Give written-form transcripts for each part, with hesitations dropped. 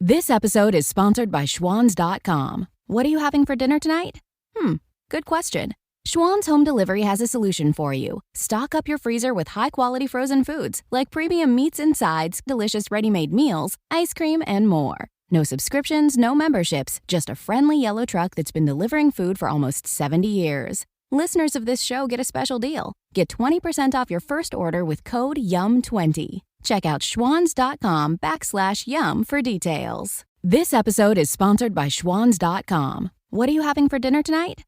This episode is sponsored by Schwans.com. What are you having for dinner tonight? Good question. Schwans Home Delivery has a solution for you. Stock up your freezer with high-quality frozen foods like premium meats and sides, delicious ready-made meals, ice cream, and more. No subscriptions, no memberships, just a friendly yellow truck that's been delivering food for almost 70 years. Listeners of this show get a special deal. Get 20% off your first order with code YUM20. Check out schwans.com/YUM for details. This episode is sponsored by Schwans.com. What are you having for dinner tonight?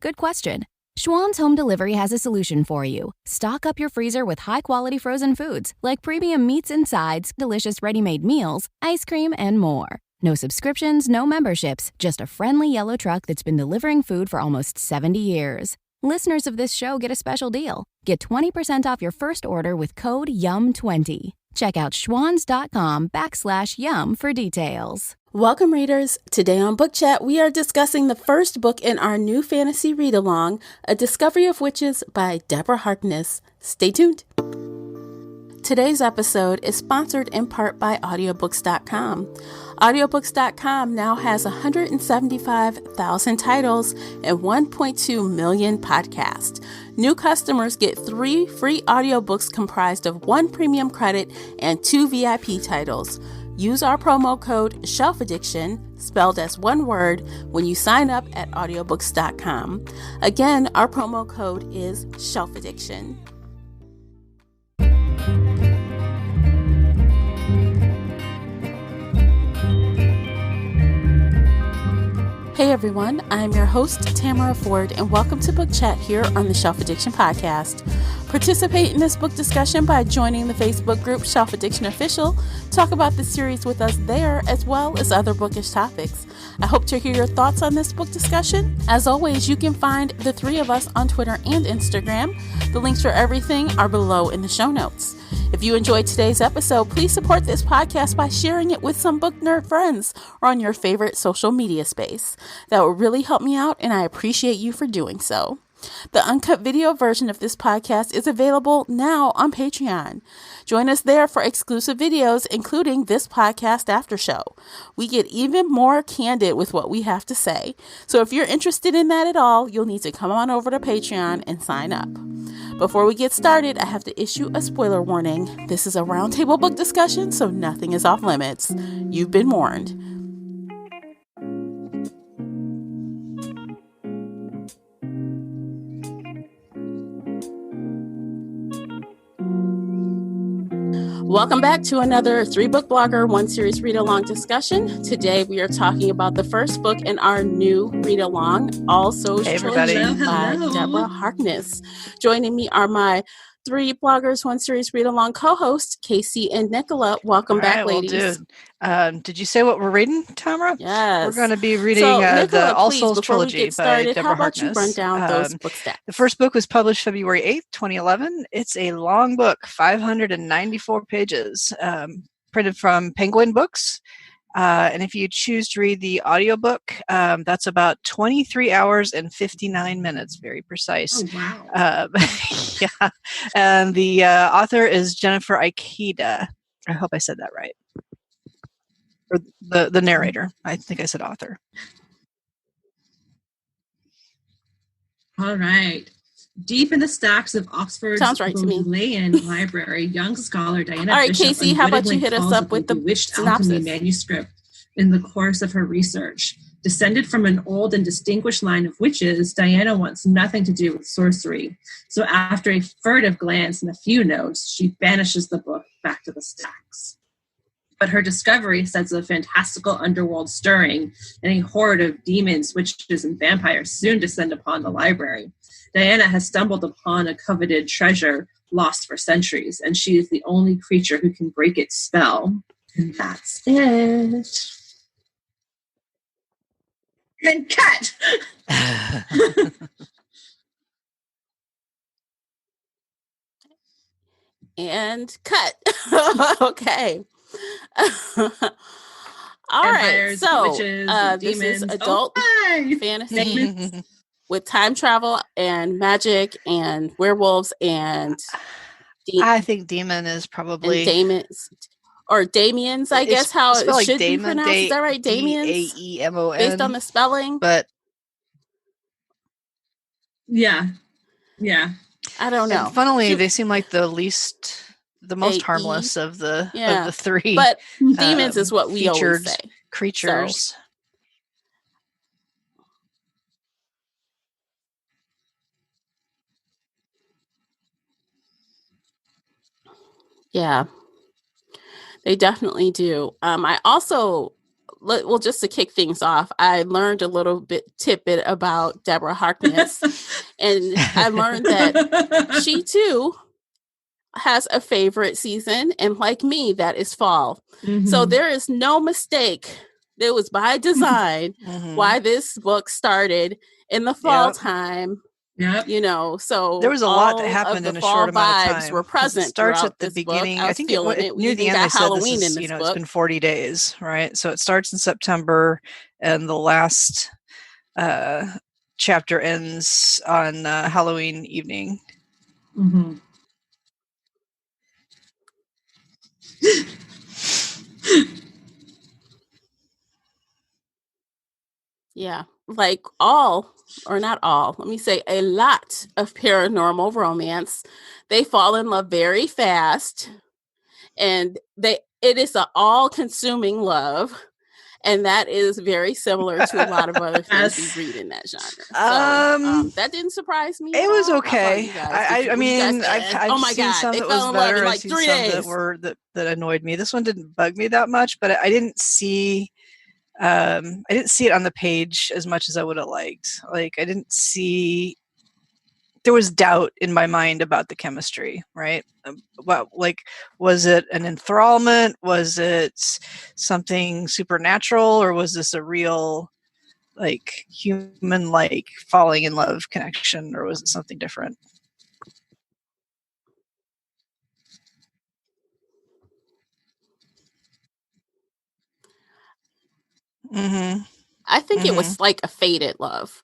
Good question. Schwans Home Delivery has a solution for you. Stock up your freezer with high-quality frozen foods like premium meats and sides, delicious ready-made meals, ice cream, and more. No subscriptions, no memberships, just a friendly yellow truck that's been delivering food for almost 70 years. Listeners of this show get a special deal. Get 20% off your first order with code YUM20. Check out schwans.com/YUM for details. Welcome, readers. Today on Book Chat, we are discussing the first book in our new fantasy read-along, A Discovery of Witches by Deborah Harkness. Stay tuned. Today's episode is sponsored in part by audiobooks.com. Audiobooks.com now has 175,000 titles and 1.2 million podcasts. New customers get 3 free audiobooks comprised of 1 premium credit and 2 VIP titles. Use our promo code SHELFADDICTION, spelled as one word, when you sign up at audiobooks.com. Again, our promo code is SHELFADDICTION. Hey everyone, I'm your host, Tamara Ford, and welcome to Book Chat here on the Shelf Addiction Podcast. Participate in this book discussion by joining the Facebook group Shelf Addiction Official. Talk about the series with us there, as well as other bookish topics. I hope to hear your thoughts on this book discussion. As always, you can find the 3 of us on Twitter and Instagram. The links for everything are below in the show notes. If you enjoyed today's episode, please support this podcast by sharing it with some book nerd friends or on your favorite social media space. That would really help me out, and I appreciate you for doing so. The uncut video version of this podcast is available now on Patreon. Join us there for exclusive videos, including this podcast after show. We get even more candid with what we have to say. So if you're interested in that at all, you'll need to come on over to Patreon and sign up. Before we get started, I have to issue a spoiler warning. This is a roundtable book discussion, so nothing is off limits. You've been warned. Welcome back to another 3-book blogger, 1 series read-along discussion. Today we are talking about the first book in our new read-along, All Souls Trilogy by Deborah Harkness. Joining me are my 3 bloggers, 1 series read-along co-hosts, Casey and Nicola. Welcome back, ladies. Did you say what we're reading, Tamara? Yes. We're going to be reading Nicola, the All please, Souls Trilogy by Deborah how about Harkness. You run down those book stats? The first book was published February 8th, 2011. It's a long book, 594 pages, printed from Penguin Books. And if you choose to read the audiobook, that's about 23 hours and 59 minutes, very precise. Oh, wow. Yeah. And the author is Jennifer Ikeda. I hope I said that right. Or the narrator. I think I said author. All right. Deep in the stacks of Oxford's Bodleian Library, young scholar Diana All right, Bishop Casey, how about you hit us up with the bewitched synopsis? alchemy manuscript in the course of her research. Descended from an old and distinguished line of witches, Diana wants nothing to do with sorcery. So after a furtive glance and a few notes, she banishes the book back to the stacks. But her discovery sets a fantastical underworld stirring, and a horde of demons, witches, and vampires soon descend upon the library. Diana has stumbled upon a coveted treasure lost for centuries, and she is the only creature who can break its spell. And that's it. And cut! And cut. Okay. All right. So witches, this is demons. adult fantasy with time travel and magic and werewolves and I think demon is probably demons. or Damien's, I guess how it like should Damon, be pronounced. Is that right? Damien's? Daemon. Based on the spelling? But Yeah. I don't know. And funnily, they seem like the most A-E? harmless of the three. But demons is what we always say. Creatures. So. Yeah, they definitely do. I also, well, just to kick things off, I learned a little tidbit about Deborah Harkness, and I learned that she too has a favorite season, and like me, that is fall. Mm-hmm. So there is no mistake. It was by design why this book started in the fall time. Yep. You know, so there was a lot that happened in a short amount of time. Were present. It starts at the beginning. I think near the end they said Halloween this is, it's been 40 days, right? So it starts in September, and the last chapter ends on Halloween evening. Mm-hmm. Yeah, like all, or not all, let me say a lot of paranormal romance, they fall in love very fast, and it is an all-consuming love, and that is very similar to a lot of other things we read in that genre. So, that didn't surprise me. It was okay. I mean, I've seen some that was better. I've seen some that annoyed me. This one didn't bug me that much, but I didn't see it on the page as much as I would have liked. Like, I didn't see. There was doubt in my mind about the chemistry, right? Was it an enthrallment? Was it something supernatural, or was this a real, like, human, like, falling in love connection, or was it something different? Mm-hmm. I think it was like a fated love,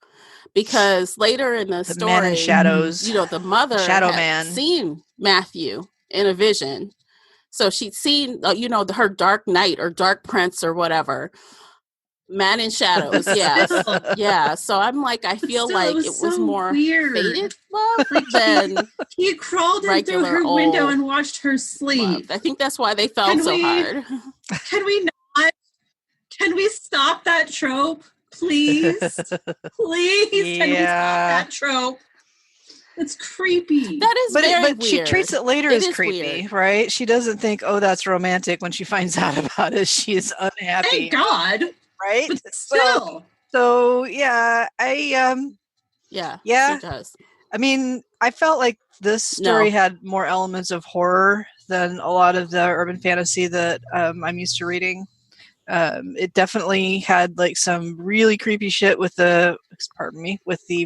because later in the story, man in shadows, the mother had seen Matthew in a vision. So she'd seen, her dark knight or dark prince or whatever. Man in shadows, yes. Yeah. So I'm like, I feel like it was more fated love than he crawled in through her window and watched her sleep. Love. I think that's why they fell so hard. Can we not? Can we stop that trope? Please? Please, can we stop that trope? It's creepy. That is very weird. She treats it later as creepy, weird. Right? She doesn't think, oh, that's romantic when she finds out about it. She is unhappy. Thank God. Right? But still. So yeah, Yeah, she does. I mean, I felt like this story had more elements of horror than a lot of the urban fantasy that I'm used to reading. It definitely had like some really creepy shit with the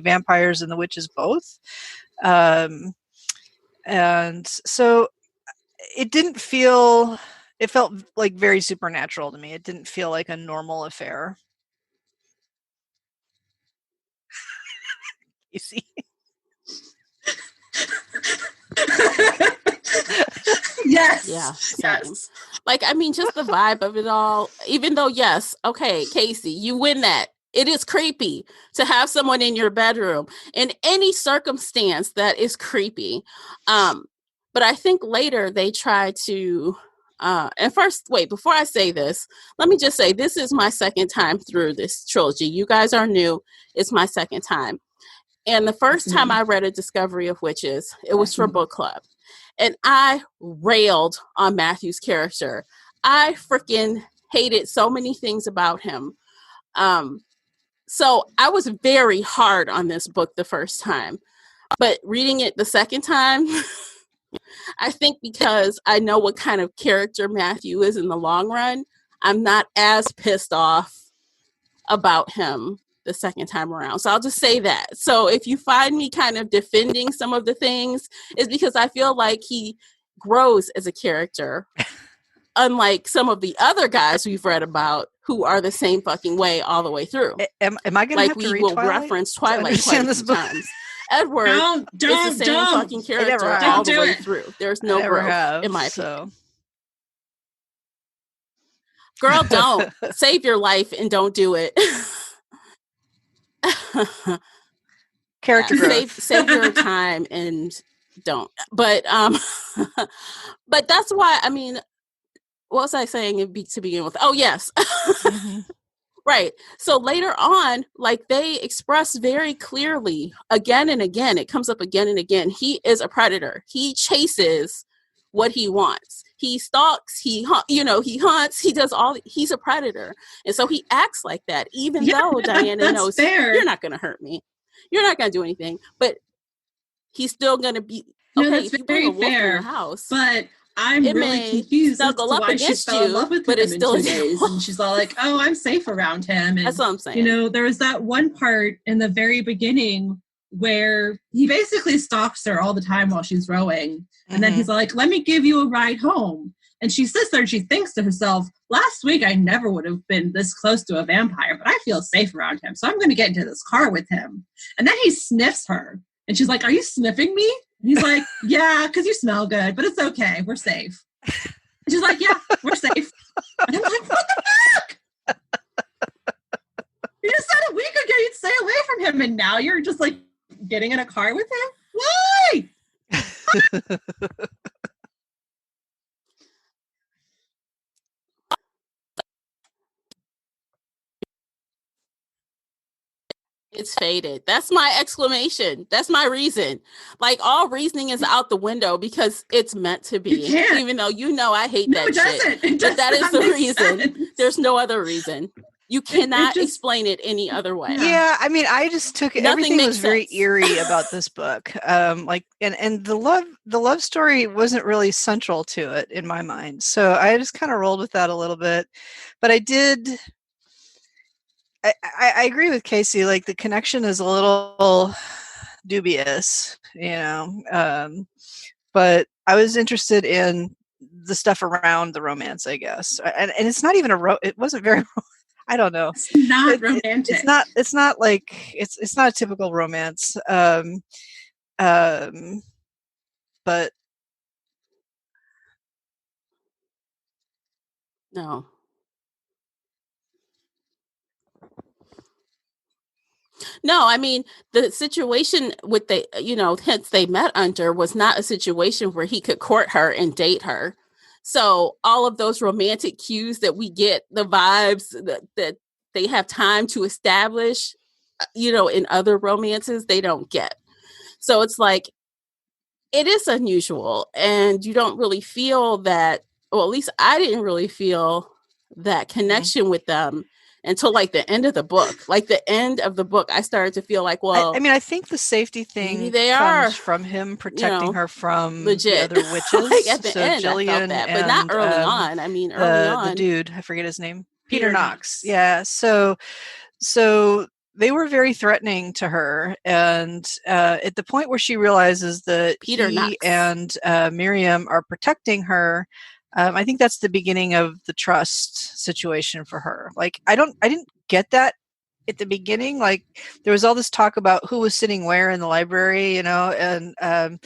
vampires and the witches both. And so it felt like very supernatural to me. It didn't feel like a normal affair. You see? Yes. Yeah. Yes. Like, I mean, just the vibe of it all, even though, yes, okay, Casey, you win that. It is creepy to have someone in your bedroom in any circumstance that is creepy. But I think later they try to, and first, wait, before I say this, let me just say, this is my second time through this trilogy. You guys are new. It's my second time. And the first time I read A Discovery of Witches, it was for book club. And I railed on Matthew's character. I freaking hated so many things about him. So I was very hard on this book the first time. But reading it the second time, I think because I know what kind of character Matthew is in the long run, I'm not as pissed off about him the second time around. So I'll just say that. So if you find me kind of defending some of the things, it's because I feel like he grows as a character, unlike some of the other guys we've read about who are the same fucking way all the way through. Am I going to have to read Twilight? Reference Twilight quite a few times. Edward is the same fucking character all the way through. There's no growth, in my opinion. Girl, don't. Save your life and don't do it. Character growth. Save your time and don't. But but that's why, I mean, what was I saying to begin with? Oh, yes. Mm-hmm. Right. So later on, like they express very clearly again and again, it comes up again and again. He is a predator. He chases what he wants. He stalks, he hunts, he does he's a predator. And so he acts like that, even though Diana knows you're not going to hurt me. You're not going to do anything, but he's still going to be, okay, if you bring a wolf in your house. But I'm really confused as to why she fell in love with him in 2 days. And she's all like, oh, I'm safe around him. And, that's what I'm saying. You know, there was that one part in the very beginning where he basically stalks her all the time while she's rowing. And then he's like, let me give you a ride home. And she sits there and she thinks to herself, last week I never would have been this close to a vampire, but I feel safe around him. So I'm going to get into this car with him. And then he sniffs her. And she's like, are you sniffing me? And he's like, yeah, because you smell good, but it's okay. We're safe. And she's like, yeah, we're safe. And I'm like, what the fuck? You just said a week ago you'd stay away from him, and now you're just like getting in a car with him? Why? It's faded. That's my exclamation. That's my reason. Like all reasoning is out the window because it's meant to be. Even though I hate that shit. But that is the reason. Sense. There's no other reason. You cannot explain it any other way. Yeah, I mean, I just took it. Everything was very eerie about this book. And the love story wasn't really central to it in my mind. So I just kind of rolled with that a little bit. But I agree with Casey. Like the connection is a little dubious, but I was interested in the stuff around the romance, I guess. And it's not even it wasn't very, I don't know. It's not romantic. It's not like, it's not a typical romance. But no. No, I mean, the situation with hence they met under was not a situation where he could court her and date her. So all of those romantic cues that we get, the vibes that they have time to establish, in other romances, they don't get. So it's like, it is unusual. And you don't really feel that, well, at least I didn't really feel that connection with them until like the end of the book. Like the end of the book, I started to feel like, well, I mean, I think the safety thing comes from him protecting her from legit. The other witches. Like at the end, Jillian I felt that, but not early on. I mean, early on, the dude, I forget his name, Peter Knox. Yeah, so they were very threatening to her, and at the point where she realizes that Peter Knox and Miriam are protecting her. I think that's the beginning of the trust situation for her. Like, I didn't get that at the beginning. Like, there was all this talk about who was sitting where in the library, and when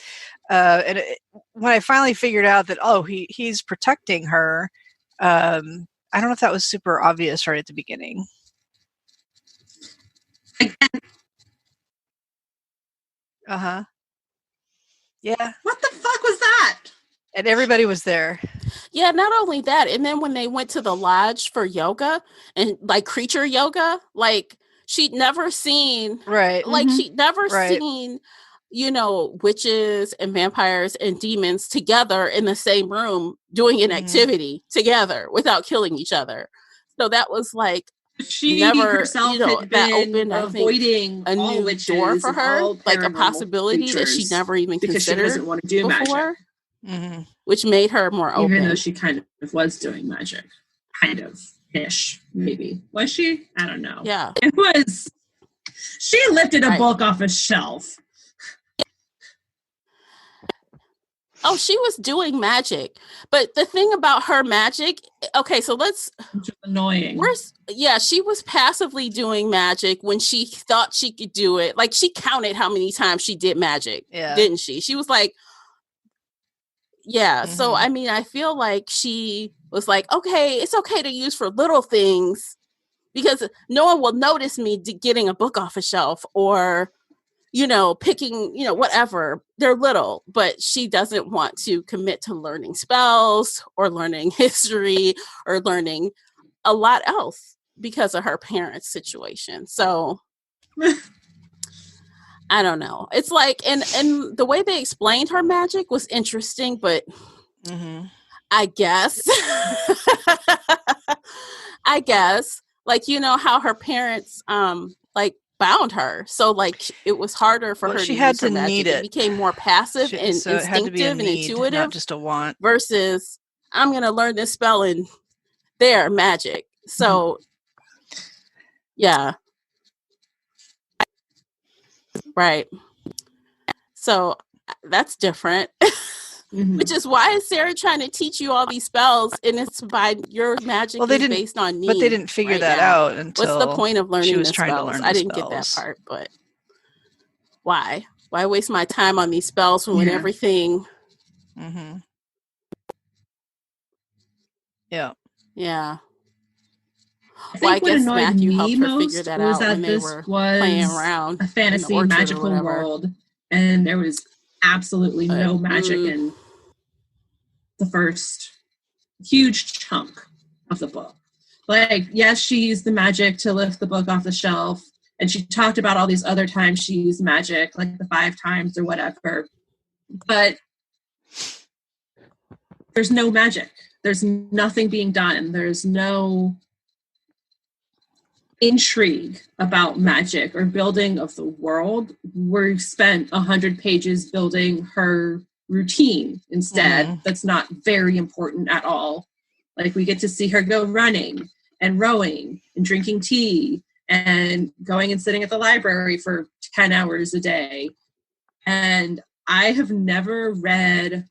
I finally figured out that, he's protecting her, I don't know if that was super obvious right at the beginning. Uh-huh. Yeah. What the fuck was that? And everybody was there. Yeah, not only that, and then when they went to the lodge for yoga and like creature yoga, like she'd never seen, right? Like she'd never seen, witches and vampires and demons together in the same room doing an activity together without killing each other. So that was like she never, herself had that been opened, avoiding a new door for her, like a possibility that she never even because considered she doesn't want to do before. Magic. Which made her more open. Even though she kind of was doing magic. Kind of ish, maybe. Was she? I don't know. Yeah. It was. She lifted a book off a shelf. Oh, she was doing magic. But the thing about her magic, okay, so let's... Which is annoying. She was passively doing magic when she thought she could do it. Like, she counted how many times she did magic, didn't she? She was like, Yeah. So, I mean, I feel like she was like, okay, it's okay to use for little things because no one will notice me getting a book off a shelf or, picking, whatever. They're little, but she doesn't want to commit to learning spells or learning history or learning a lot else because of her parents' situation. So I don't know. It's like, and the way they explained her magic was interesting, but I guess, like, how her parents, like bound her. So like it was harder for her she to had use her to magic. need It became more passive and so it had to be a instinctive and need, intuitive, not just a want. versus I'm going to learn this spell and there, magic. So yeah. Right. So that's different. Which is why is Sarah trying to teach you all these spells, and it's by your magic is based on need. But they didn't figure that out until what's the point of learning she was the trying spells? to learn I the didn't get that spells. part, but why? Why waste my time on these spells when everything? Yeah. Yeah. Well, I guess Matthew helped her figure that out when they this were was playing around a fantasy magical world, and there was absolutely no magic in the first huge chunk of the book. Like, yes, she used the magic to lift the book off the shelf, and she talked about all these other times she used magic, like the 5 times or whatever, but there's no magic. There's nothing being done. There's no intrigue about magic or building of the world. We spent 100 pages building her routine instead. That's not very important at all. Like, we get to see her go running and rowing and drinking tea and going and sitting at the library for 10 hours a day. And I have never read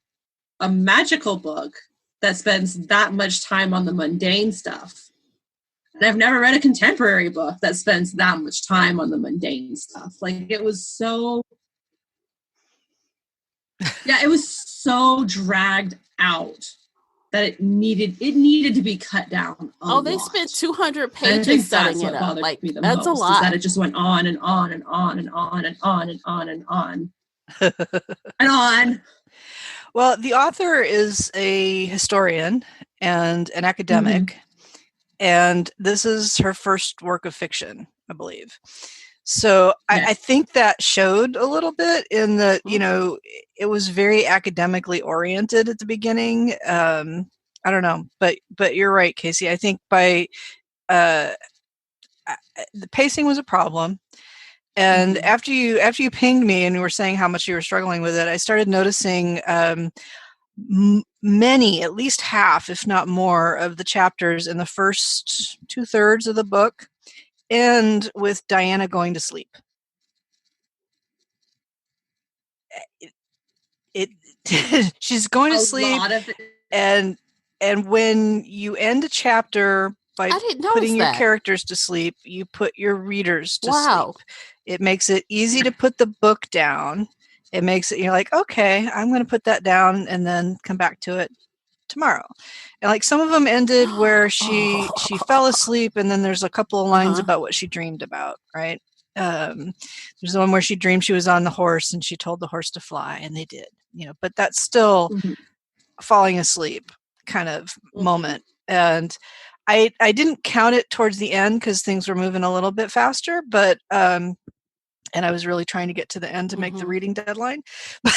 a magical book that spends that much time on the mundane stuff. And I've never read a contemporary book that spends that much time on the mundane stuff. Like, it was so dragged out that it needed to be cut down a lot. They spent 200 pages setting it up. Like, that's a lot. Is that it just went on and on and on and on and on and on and on and on. Well, the author is a historian and an academic, and this is her first work of fiction, I believe. So I think that showed a little bit in the, it was very academically oriented at the beginning. I don't know, but you're right, Casey. I think by the pacing was a problem. And after you pinged me and you were saying how much you were struggling with it, I started noticing many, at least half, if not more, of the chapters in the first 2/3 of the book end with Diana going to sleep. She's going to sleep, and when you end a chapter by putting your characters to sleep, you put your readers to sleep. It makes it easy to put the book down. It makes it, you're like, okay, I'm going to put that down and then come back to it tomorrow. And like, some of them ended where she fell asleep, and then there's a couple of lines about what she dreamed about, right? There's the one where she dreamed she was on the horse and she told the horse to fly, and they did, but that's still falling asleep kind of moment. And I didn't count it towards the end because things were moving a little bit faster, but and I was really trying to get to the end to make the reading deadline. But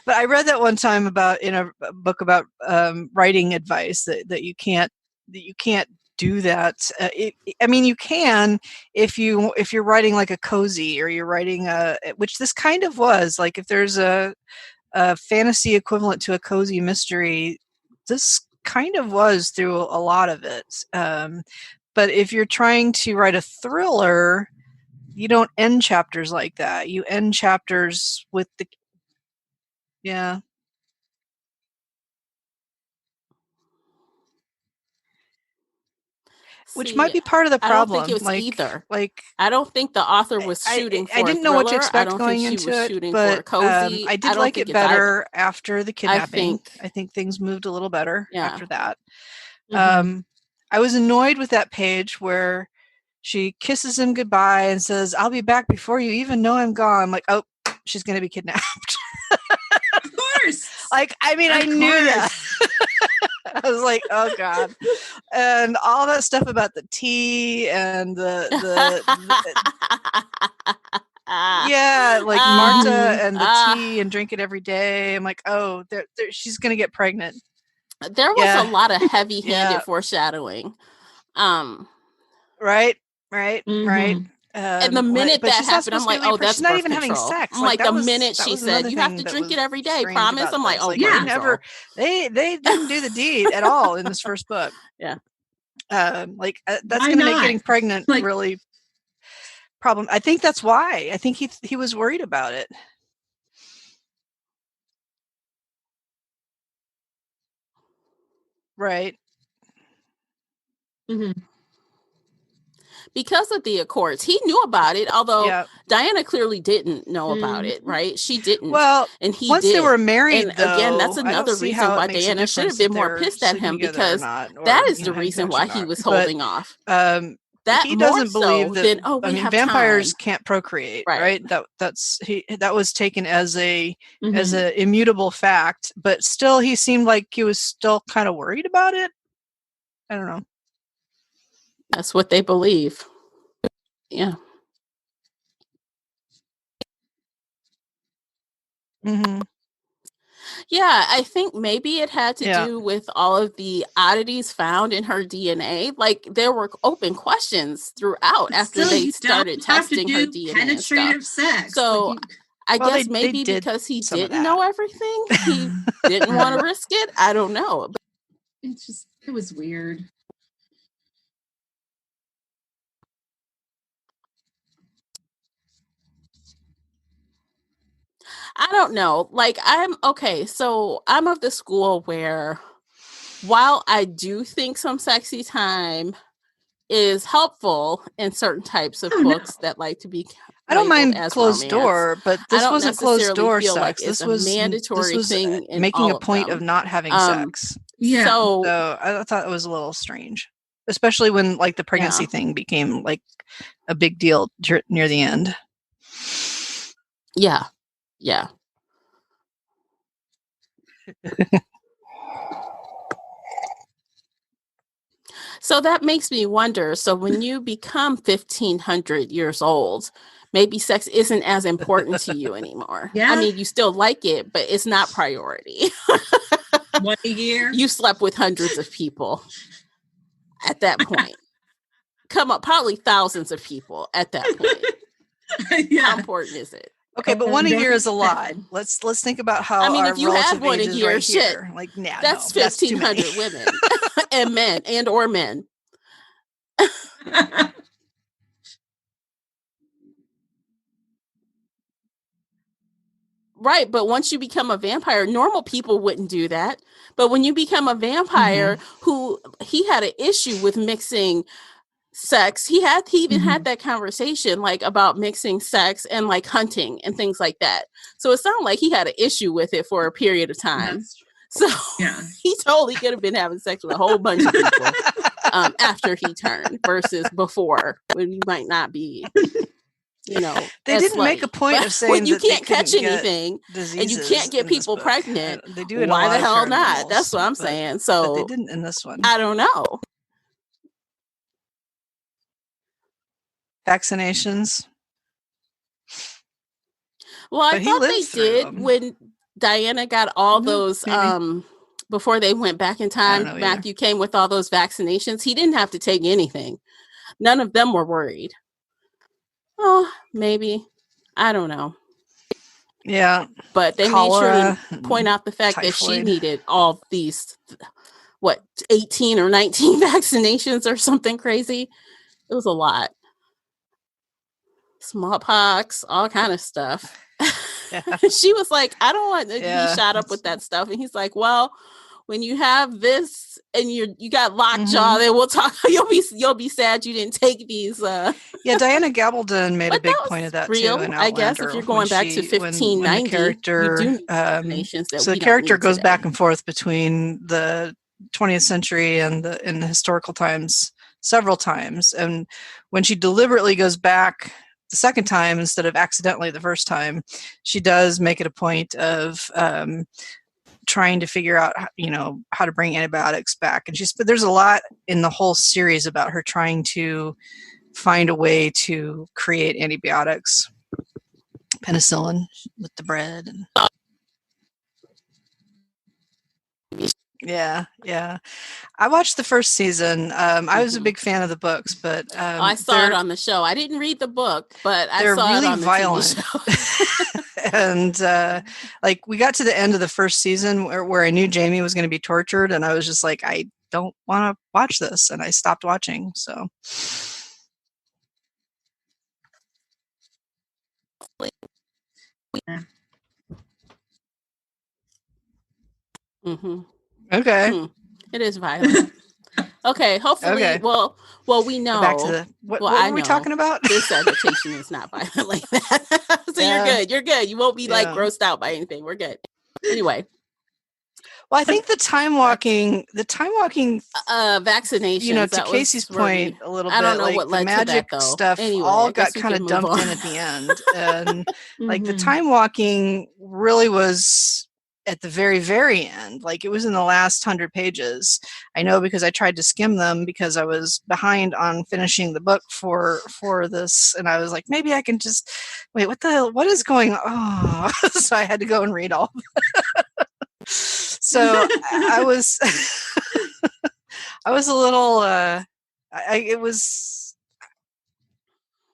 I read that one time in a book about writing advice that you can't do that. I mean, you can if you're writing like a cozy, or you're writing which this kind of was. Like, if there's a fantasy equivalent to a cozy mystery, this kind of was through a lot of it. But if you're trying to write a thriller, you don't end chapters like that. You end chapters with Which might be part of the problem. I don't think it was either. Like, I don't think the author was shooting for I didn't know what to expect going into it, shooting but for cozy. I did like it better after the kidnapping. I think things moved a little better after that. Mm-hmm. I was annoyed with that page where she kisses him goodbye and says, "I'll be back before you even know I'm gone." I'm like, oh, she's going to be kidnapped. Of course. Like, I mean, I knew that. I was like, oh God. And all that stuff about the tea and yeah, like Marta and the tea and drink it every day. I'm like, oh, she's going to get pregnant. There was a lot of heavy-handed foreshadowing. Right. And the minute that happened, I'm like, oh, that's she's not birth even having control. sex. I'm like, the minute she said, you have to drink it every day, promise? I'm like, oh, yeah. They didn't do the deed at all in this first book. Yeah. That's going to make getting pregnant really problem. I think that's why. I think he was worried about it. Right. Mm-hmm. Because of the Accords, he knew about it, although Diana clearly didn't know about it, right? She didn't. Well, and he once did. they were married, and again, that's another reason why Diana should have been more pissed at him, because that is the reason why he was holding off. That he doesn't believe that. Vampires time. Can't procreate, right? That was taken as a as a immutable fact, but still, he seemed like he was still kind of worried about it. I don't know. That's what they believe. Yeah. Mm-hmm. Yeah, I think maybe it had to do with all of the oddities found in her DNA. Like, there were open questions throughout after they started testing her DNA. Penetrative sex. So I guess maybe because he didn't know everything, he didn't want to risk it. I don't know. But it was weird. I don't know. Like, I'm of the school where, while I do think some sexy time is helpful in certain types of books that like to be I don't mind closed romance, door, but this wasn't closed door sex. Like this was mandatory thing making a point of not having sex. Yeah. So I thought it was a little strange, especially when like the pregnancy thing became like a big deal near the end. Yeah. Yeah. So that makes me wonder. So when you become 1,500 years old, maybe sex isn't as important to you anymore. Yeah. I mean, you still like it, but it's not priority. 1 year. You slept with hundreds of people at that point. Come up, probably thousands of people at that point. How important is it? Okay, but 1 year is a lot. Let's think about how. I mean, our if you had 1 year, right shit, here. Like, nah, that's no, 1,500 women and men or men. Right, but once you become a vampire, normal people wouldn't do that. But when you become a vampire, he had an issue with mixing sex. He even had that conversation like about mixing sex and like hunting and things like that. So it sounded like he had an issue with it for a period of time. So he totally could have been having sex with a whole bunch of people after he turned versus before, when you might not be. You know, they didn't make a point of saying when you that can't catch anything and you can't get people pregnant. They do it. Why the hell not? That's what I'm saying. So but they didn't in this one. I don't know. Vaccinations. Well, I thought they did when Diana got all those before they went back in time. Matthew came with all those vaccinations. He didn't have to take anything. None of them were worried. Oh, maybe. I don't know. Yeah. But they made sure to point out the fact that she needed all these, 18 or 19 vaccinations or something crazy. It was a lot. Smallpox, all kind of stuff. Yeah. She was like, I don't want to be shot up with that stuff. And he's like, well, when you have this and you got lockjaw, then we'll talk. You'll be sad you didn't take these. Yeah, Diana Gabaldon made a big point of that real, too in Outlander. I guess if you're going back to 1590, when the character, we do need explanations that so we the character don't need goes today. back and forth between the 20th century and the historical times several times, and when she deliberately goes back the second time instead of accidentally the first time, she does make it a point of trying to figure out, how to bring antibiotics back. And there's a lot in the whole series about her trying to find a way to create antibiotics, penicillin with the bread. And yeah. I watched the first season. I was a big fan of the books, but I saw it on the show. I didn't read the book, but I saw really it on the violent. TV show. And we got to the end of the first season where I knew Jamie was going to be tortured, and I was just like, I don't want to watch this, and I stopped watching. So okay. It is violent. Okay, hopefully. Okay. Well, we know. Back to what were we talking about? This adaptation is not violent like that. So you're good. You won't be grossed out by anything. We're good. Anyway. Well, I think the time walking vaccinations. To Casey's point a little bit, I don't know what led the magic to that, though. stuff anyway, all got kind of dumped in at the end. And the time walking really was at the very, very end. Like, it was in the last 100 pages. I know because I tried to skim them because I was behind on finishing the book for this, and I was like, maybe I can just wait. What the hell? What is going on? Oh. So I had to go and read all of it. So I was I was a little it was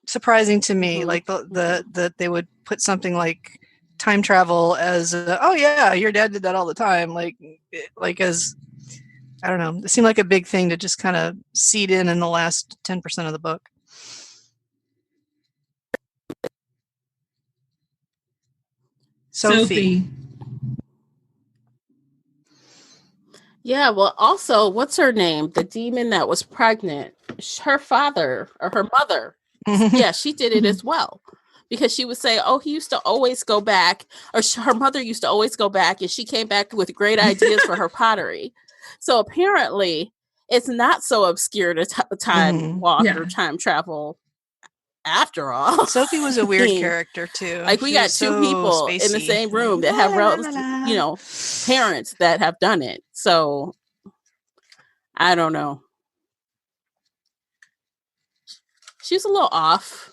surprising to me, like that they would put something like time travel as oh yeah, your dad did that all the time, like as, I don't know, it seemed like a big thing to just kind of seed in the last 10% of the book. Sophie. Yeah, well, also, what's her name? The demon that was pregnant, her father or her mother. Yeah, she did it as well. Because she would say, oh, he used to always go back, or her mother used to always go back, and she came back with great ideas for her pottery. So apparently, it's not so obscure to time walk or time travel. After all, Sophie was a weird character too. Like, we got two people in the same room that have parents that have done it. So I don't know. She's a little off.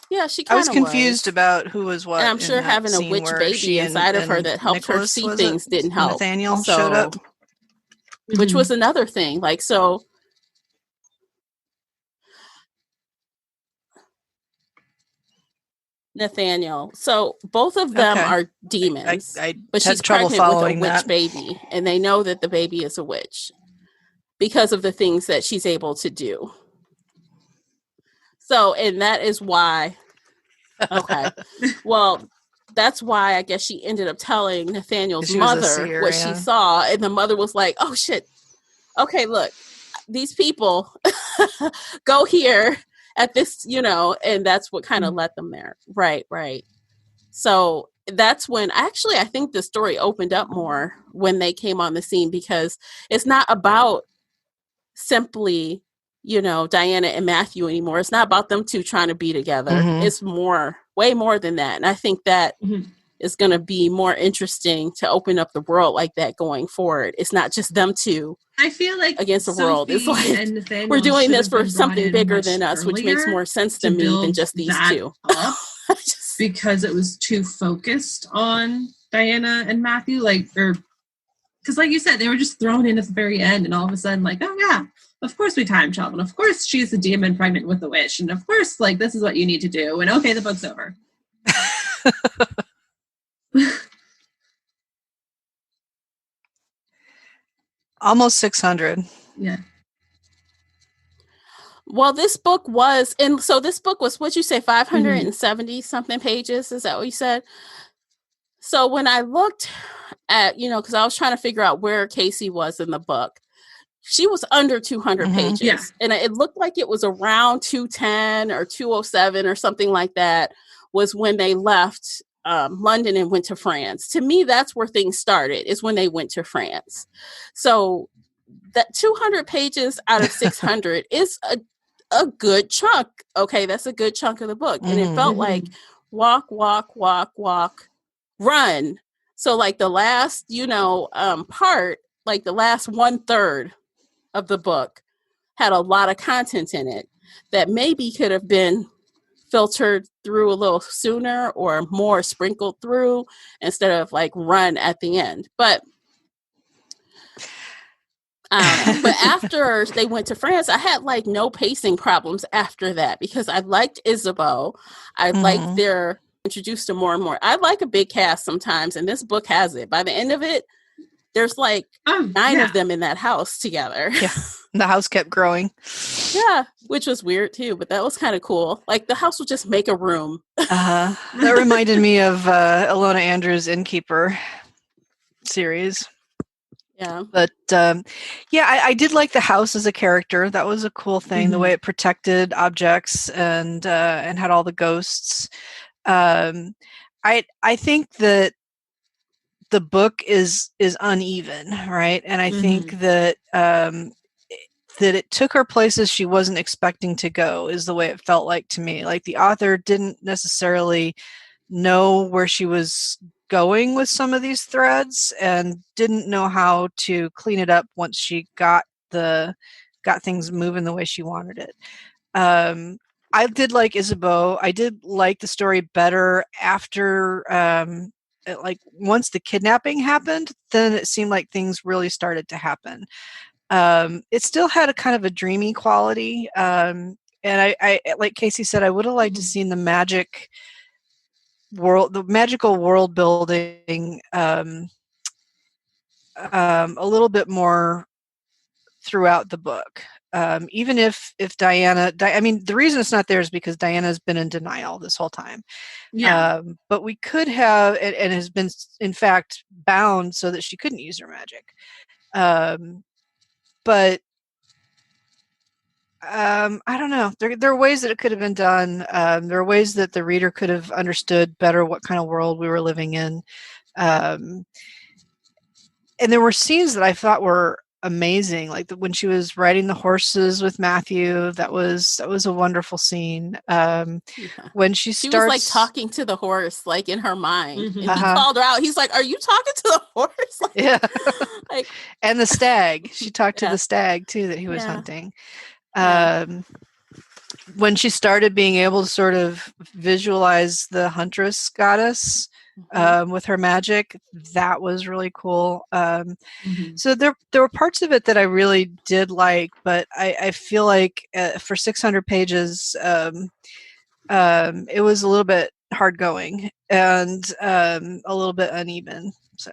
Yeah, she kind of was confused about who was what. And I'm sure having a witch baby inside of her that helped Nicola, her see things didn't help. Nathaniel showed up. Which was another thing. Like, so Nathaniel. So both of them are demons. But she's pregnant with a witch baby, and they know that the baby is a witch because of the things that she's able to do. So, and that is why. Okay. Well, that's why I guess she ended up telling Nathaniel's mother what she saw, and the mother was like, "Oh shit. Okay, look, these people go here at this, and that's what kind of led them there." Right. So that's when I think the story opened up more when they came on the scene, because it's not about simply, Diana and Matthew anymore. It's not about them two trying to be together. It's way more than that. And I think that is going to be more interesting to open up the world like that going forward. It's not just them two. I feel like against the world. It's like we're doing this for something bigger than us, which makes more sense to me than just these two. Because it was too focused on Diana and Matthew, because like you said, they were just thrown in at the very end, and all of a sudden, like, oh yeah, of course we time travel, and of course she's a demon pregnant with a witch, and of course, like, this is what you need to do, and okay, the book's over. Almost 600. Yeah. Well, this book was, what'd you say, 570 something pages? Is that what you said? So when I looked at, because I was trying to figure out where Casey was in the book, she was under 200 pages. Yeah. And it looked like it was around 210 or 207 or something like that was when they left London and went to France. To me, that's where things started, is when they went to France. So that 200 pages out of 600 is a good chunk. Okay, that's a good chunk of the book. And it felt like walk, walk, walk, walk, run. So like the last, part, like the last 1/3 of the book had a lot of content in it that maybe could have been filtered through a little sooner or more sprinkled through instead of like run at the end. But after they went to France, I had like no pacing problems after that because I liked Isabeau. I liked their introduced to more and more. I like a big cast sometimes, and this book has it. By the end of it, there's like 9 of them in that house together. Yeah. The house kept growing. Yeah, which was weird too, but that was kind of cool. Like the house would just make a room. That reminded me of Ilona Andrews' Innkeeper series. Yeah. But I did like the house as a character. That was a cool thing, the way it protected objects and had all the ghosts. I think that the book is uneven, right? And I think that that it took her places she wasn't expecting to go, is the way it felt like to me. Like the author didn't necessarily know where she was going with some of these threads and didn't know how to clean it up once she got things moving the way she wanted it. I did like Isabeau. I did like the story better after like once the kidnapping happened, then it seemed like things really started to happen. It still had a kind of a dreamy quality. And I like Casey said, I would have liked to seen the magical world building a little bit more throughout the book. Even if Diana, the reason it's not there is because Diana's been in denial this whole time. Yeah. But we could have, and has been in fact bound so that she couldn't use her magic. But I don't know. There are ways that it could have been done. There are ways that the reader could have understood better what kind of world we were living in. And there were scenes that I thought were amazing, like when she was riding the horses with Matthew. That was a wonderful scene. When she was like talking to the horse, like in her mind, and he called her out. He's like, "Are you talking to the horse?" Like, yeah. like, and the stag. She talked to the stag too that he was hunting. When she started being able to sort of visualize the huntress goddess with her magic, that was really cool. So there were parts of it that I really did like, but I feel like for 600 pages, it was a little bit hard going and a little bit uneven. So.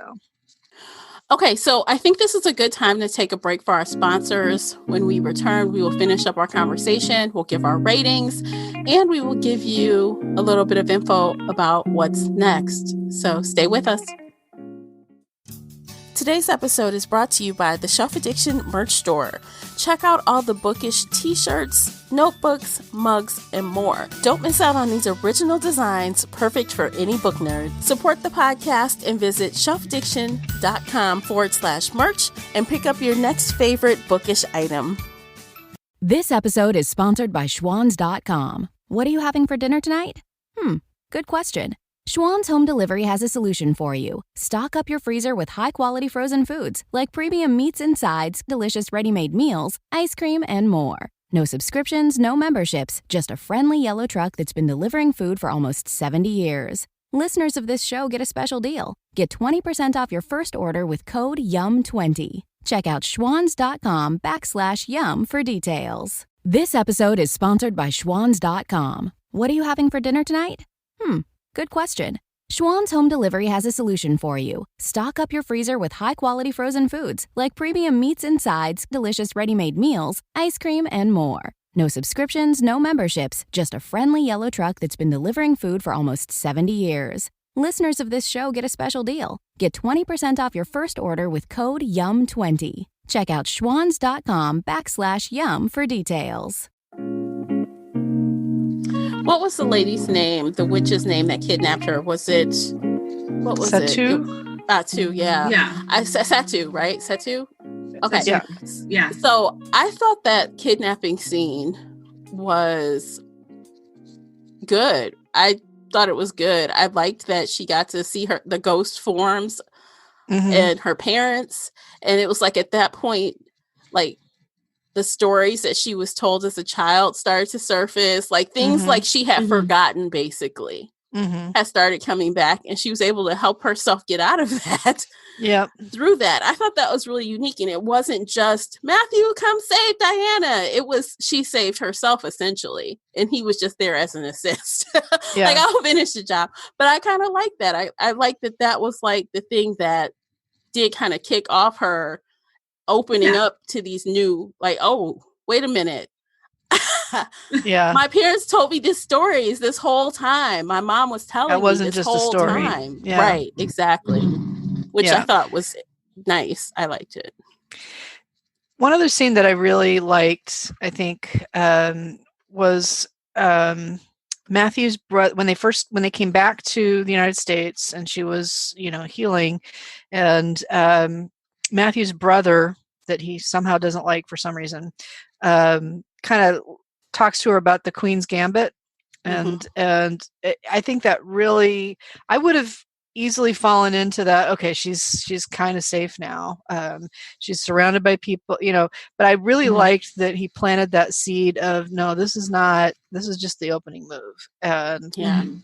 Okay, so I think this is a good time to take a break for our sponsors. When we return, we will finish up our conversation, we'll give our ratings, and we will give you a little bit of info about what's next. So stay with us. Today's episode is brought to you by the Shelf Addiction merch store. Check out all the bookish t-shirts, notebooks, mugs, and more. Don't miss out on these original designs, perfect for any book nerd. Support the podcast and visit shelfaddiction.com/merch and pick up your next favorite bookish item. This episode is sponsored by Schwans.com. What are you having for dinner tonight? Good question. Schwann's Home Delivery has a solution for you. Stock up your freezer with high-quality frozen foods like premium meats and sides, delicious ready-made meals, ice cream, and more. No subscriptions, no memberships, just a friendly yellow truck that's been delivering food for almost 70 years. Listeners of this show get a special deal. Get 20% off your first order with code YUM20. Check out schwans.com/YUM for details. This episode is sponsored by Schwans.com. What are you having for dinner tonight? Good question. Schwann's Home Delivery has a solution for you. Stock up your freezer with high-quality frozen foods like premium meats and sides, delicious ready-made meals, ice cream, and more. No subscriptions, no memberships, just a friendly yellow truck that's been delivering food for almost 70 years. Listeners of this show get a special deal. Get 20% off your first order with code YUM20. Check out schwans.com/YUM for details. What was the lady's name? The witch's name that kidnapped her? Was it? What was Satu? it? Satu, yeah. Yeah. Satu, right? Satu? Okay. Yeah. Yeah. So I thought that kidnapping scene was good. I thought it was good. I liked that she got to see the ghost forms and her parents. And it was like at that point, like the stories that she was told as a child started to surface, like things like she had forgotten basically had started coming back, and she was able to help herself get out of that. Through that. I thought that was really unique. And it wasn't just Matthew, come save Diana. It was she saved herself essentially. And he was just there as an assist. Like, I'll finish the job. But I kind of like that. I like that was like the thing that did kind of kick off her opening up to these new, like, oh, wait a minute. My parents told me these stories this whole time. My mom was telling me this just whole time. Right, exactly. Which I thought was nice. I liked it. One other scene that I really liked, I think, was Matthew's brother when they came back to the United States, and she was, healing, and Matthew's brother that he somehow doesn't like for some reason, kind of talks to her about the Queen's Gambit, and I think that really, I would have easily fallen into that. Okay, she's kind of safe now. She's surrounded by people, but I really liked that he planted that seed of, no, this is just the opening move. And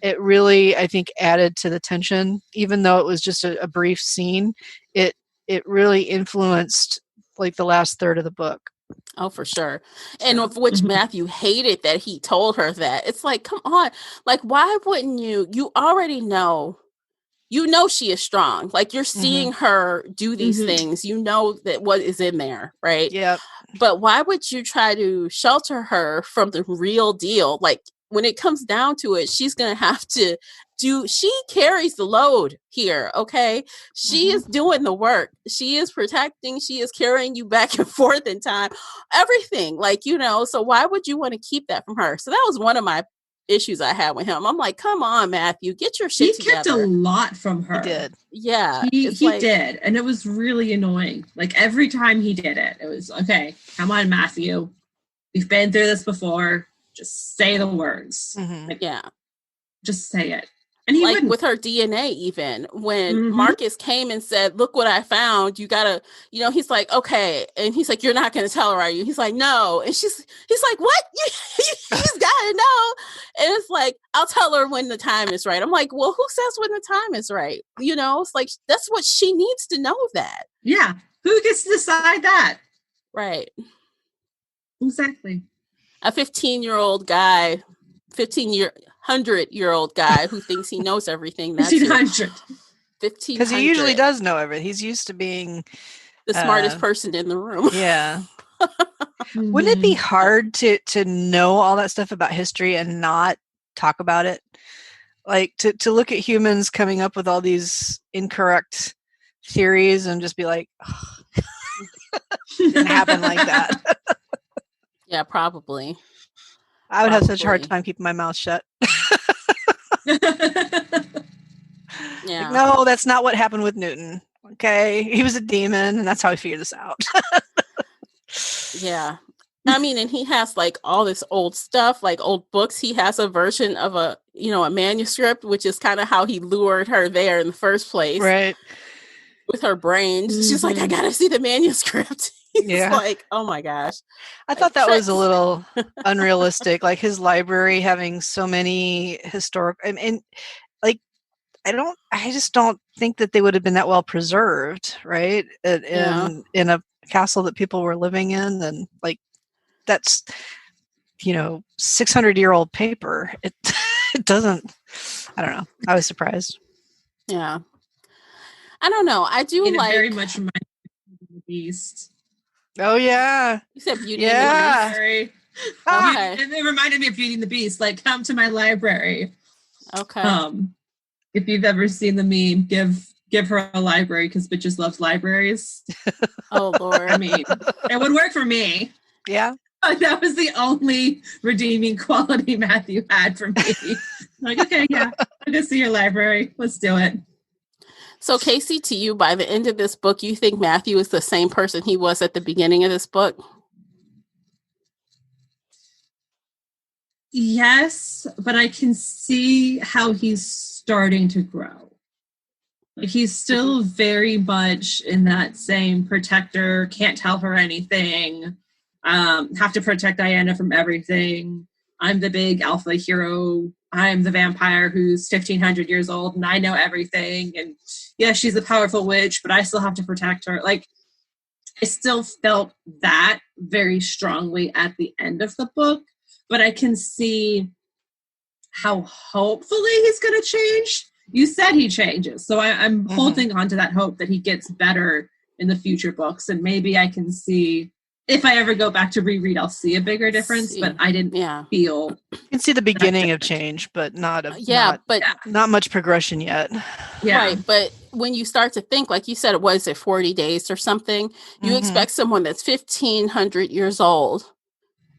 it really, I think, added to the tension, even though it was just a brief scene. It really influenced like the last third of the book. Oh, for sure. And of which Matthew hated that he told her that. It's like, come on. Like, why wouldn't you already know, she is strong. Like, you're seeing her do these things. You know that what is in there, right? Yeah. But why would you try to shelter her from the real deal? Like, when it comes down to it, she's going to have to she carries the load here, okay? She is doing the work. She is protecting. She is carrying you back and forth in time. Everything, like, so why would you want to keep that from her? So that was one of my issues I had with him. I'm like, come on, Matthew, get your shit together. He kept a lot from her. He did. Yeah. He did. And it was really annoying. Like, every time he did it, it was, okay, come on, Matthew. We've been through this before. Just say the words. Like, just say it. And he like wouldn't. With her DNA, even when Marcus came and said, look what I found, you gotta, he's like, okay. And he's like, you're not going to tell her, are you? He's like, no. And he's like, what? He's got to know. And it's like, I'll tell her when the time is right. I'm like, well, who says when the time is right? It's like, that's what she needs to know that. Yeah. Who gets to decide that? Right. Exactly. A 15-year-old guy, 100-year-old guy who thinks he knows everything. That's 1500. Because he usually does know everything. He's used to being the smartest person in the room. Yeah. Wouldn't it be hard to know all that stuff about history and not talk about it? Like to look at humans coming up with all these incorrect theories and just be like, oh, it didn't happen like that. Yeah, probably. I would have such a hard time keeping my mouth shut. Yeah. Like, no, that's not what happened with Newton. Okay. He was a demon, and that's how I figured this out. Yeah. I mean, and he has like all this old stuff, like old books. He has a version of a manuscript, which is kind of how he lured her there in the first place. Right. With her brain. She's like, I gotta see the manuscript. He's like, oh my gosh. I thought that was a little unrealistic. Like his library having so many historic, and like, I just don't think that they would have been that well preserved, right? In a castle that people were living in, and like, that's 600-year-old paper. It doesn't. I don't know. I was surprised. Yeah. I don't know. I do like very much reminds me of the Beast. Oh yeah. You said Beauty and the Beast. Okay. It reminded me of Beauty and the Beast. Like, come to my library. Okay. if you've ever seen the meme, give her a library because bitches love libraries. Oh, Lord. I mean, it would work for me. Yeah. That was the only redeeming quality Matthew had for me. Like, okay, yeah, I'll go see your library. Let's do it. So, Casey, to you, by the end of this book, you think Matthew is the same person he was at the beginning of this book? Yes, but I can see how he's starting to grow. Like, he's still very much in that same protector, can't tell her anything, have to protect Diana from everything. I'm the big alpha hero. I'm the vampire who's 1,500 years old and I know everything. And yeah, she's a powerful witch, but I still have to protect her. Like, I still felt that very strongly at the end of the book, but I can see how hopefully he's going to change. You said he changes. So I'm holding on to that hope that he gets better in the future books. And maybe I can see, if I ever go back to reread, I'll see a bigger difference, but I didn't feel. You can see the beginning of change, but not much progression yet. Yeah. Right. But when you start to think, like you said, it was 40 days or something, you expect someone that's 1,500 years old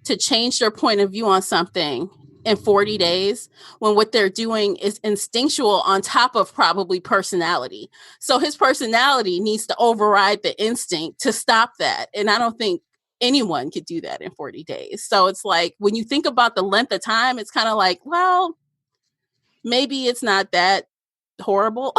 to change their point of view on something in 40 days when what they're doing is instinctual on top of probably personality. So his personality needs to override the instinct to stop that. And I don't think anyone could do that in 40 days. So it's like, when you think about the length of time, it's kind of like, well, maybe it's not that horrible.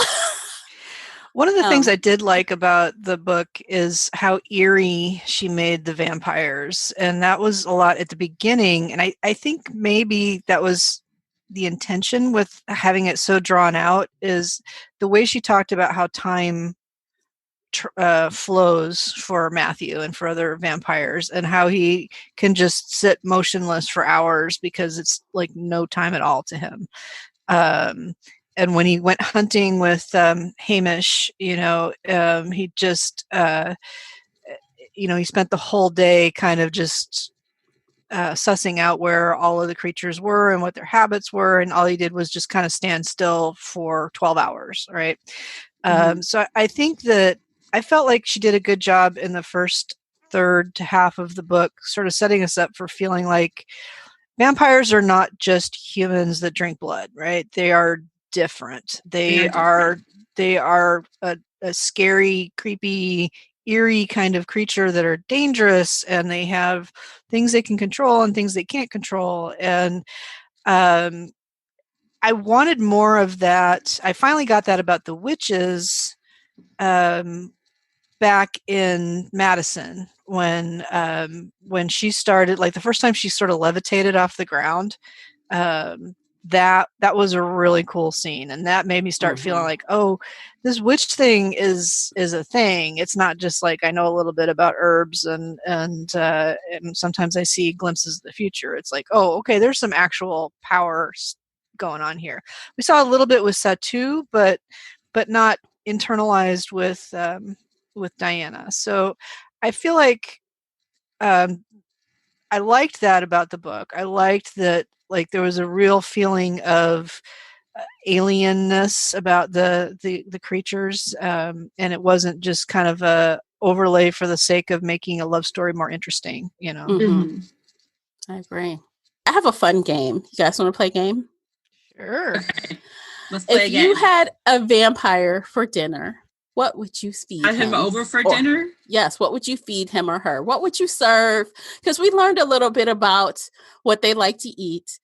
One of the things I did like about the book is how eerie she made the vampires. And that was a lot at the beginning. And I think maybe that was the intention with having it so drawn out, is the way she talked about how time flows for Matthew and for other vampires, and how he can just sit motionless for hours because it's like no time at all to him. And when he went hunting with Hamish, he just, he spent the whole day kind of just sussing out where all of the creatures were and what their habits were. And all he did was just kind of stand still for 12 hours, right? So I think that I felt like she did a good job in the first third to half of the book, sort of setting us up for feeling like vampires are not just humans that drink blood, right? They are different. They are a scary, creepy, eerie kind of creature that are dangerous, and they have things they can control and things they can't control. And I wanted more of that. I finally got that about the witches back in Madison when she started, like the first time she sort of levitated off the ground. That was a really cool scene, and that made me start feeling like, oh, this witch thing is a thing. It's not just like I know a little bit about herbs and sometimes I see glimpses of the future. It's like, oh, okay, there's some actual power going on here. We saw a little bit with Satu, but not internalized with Diana. So I feel like I liked that about the book. I liked that, like, there was a real feeling of alienness about the creatures, and it wasn't just kind of a overlay for the sake of making a love story more interesting. I agree. I have a fun game. You guys want to play a game? Sure. Okay. Let's play if you had a vampire for dinner, what would you feed him? Have him over for dinner? Yes. What would you feed him or her? What would you serve? Because we learned a little bit about what they like to eat.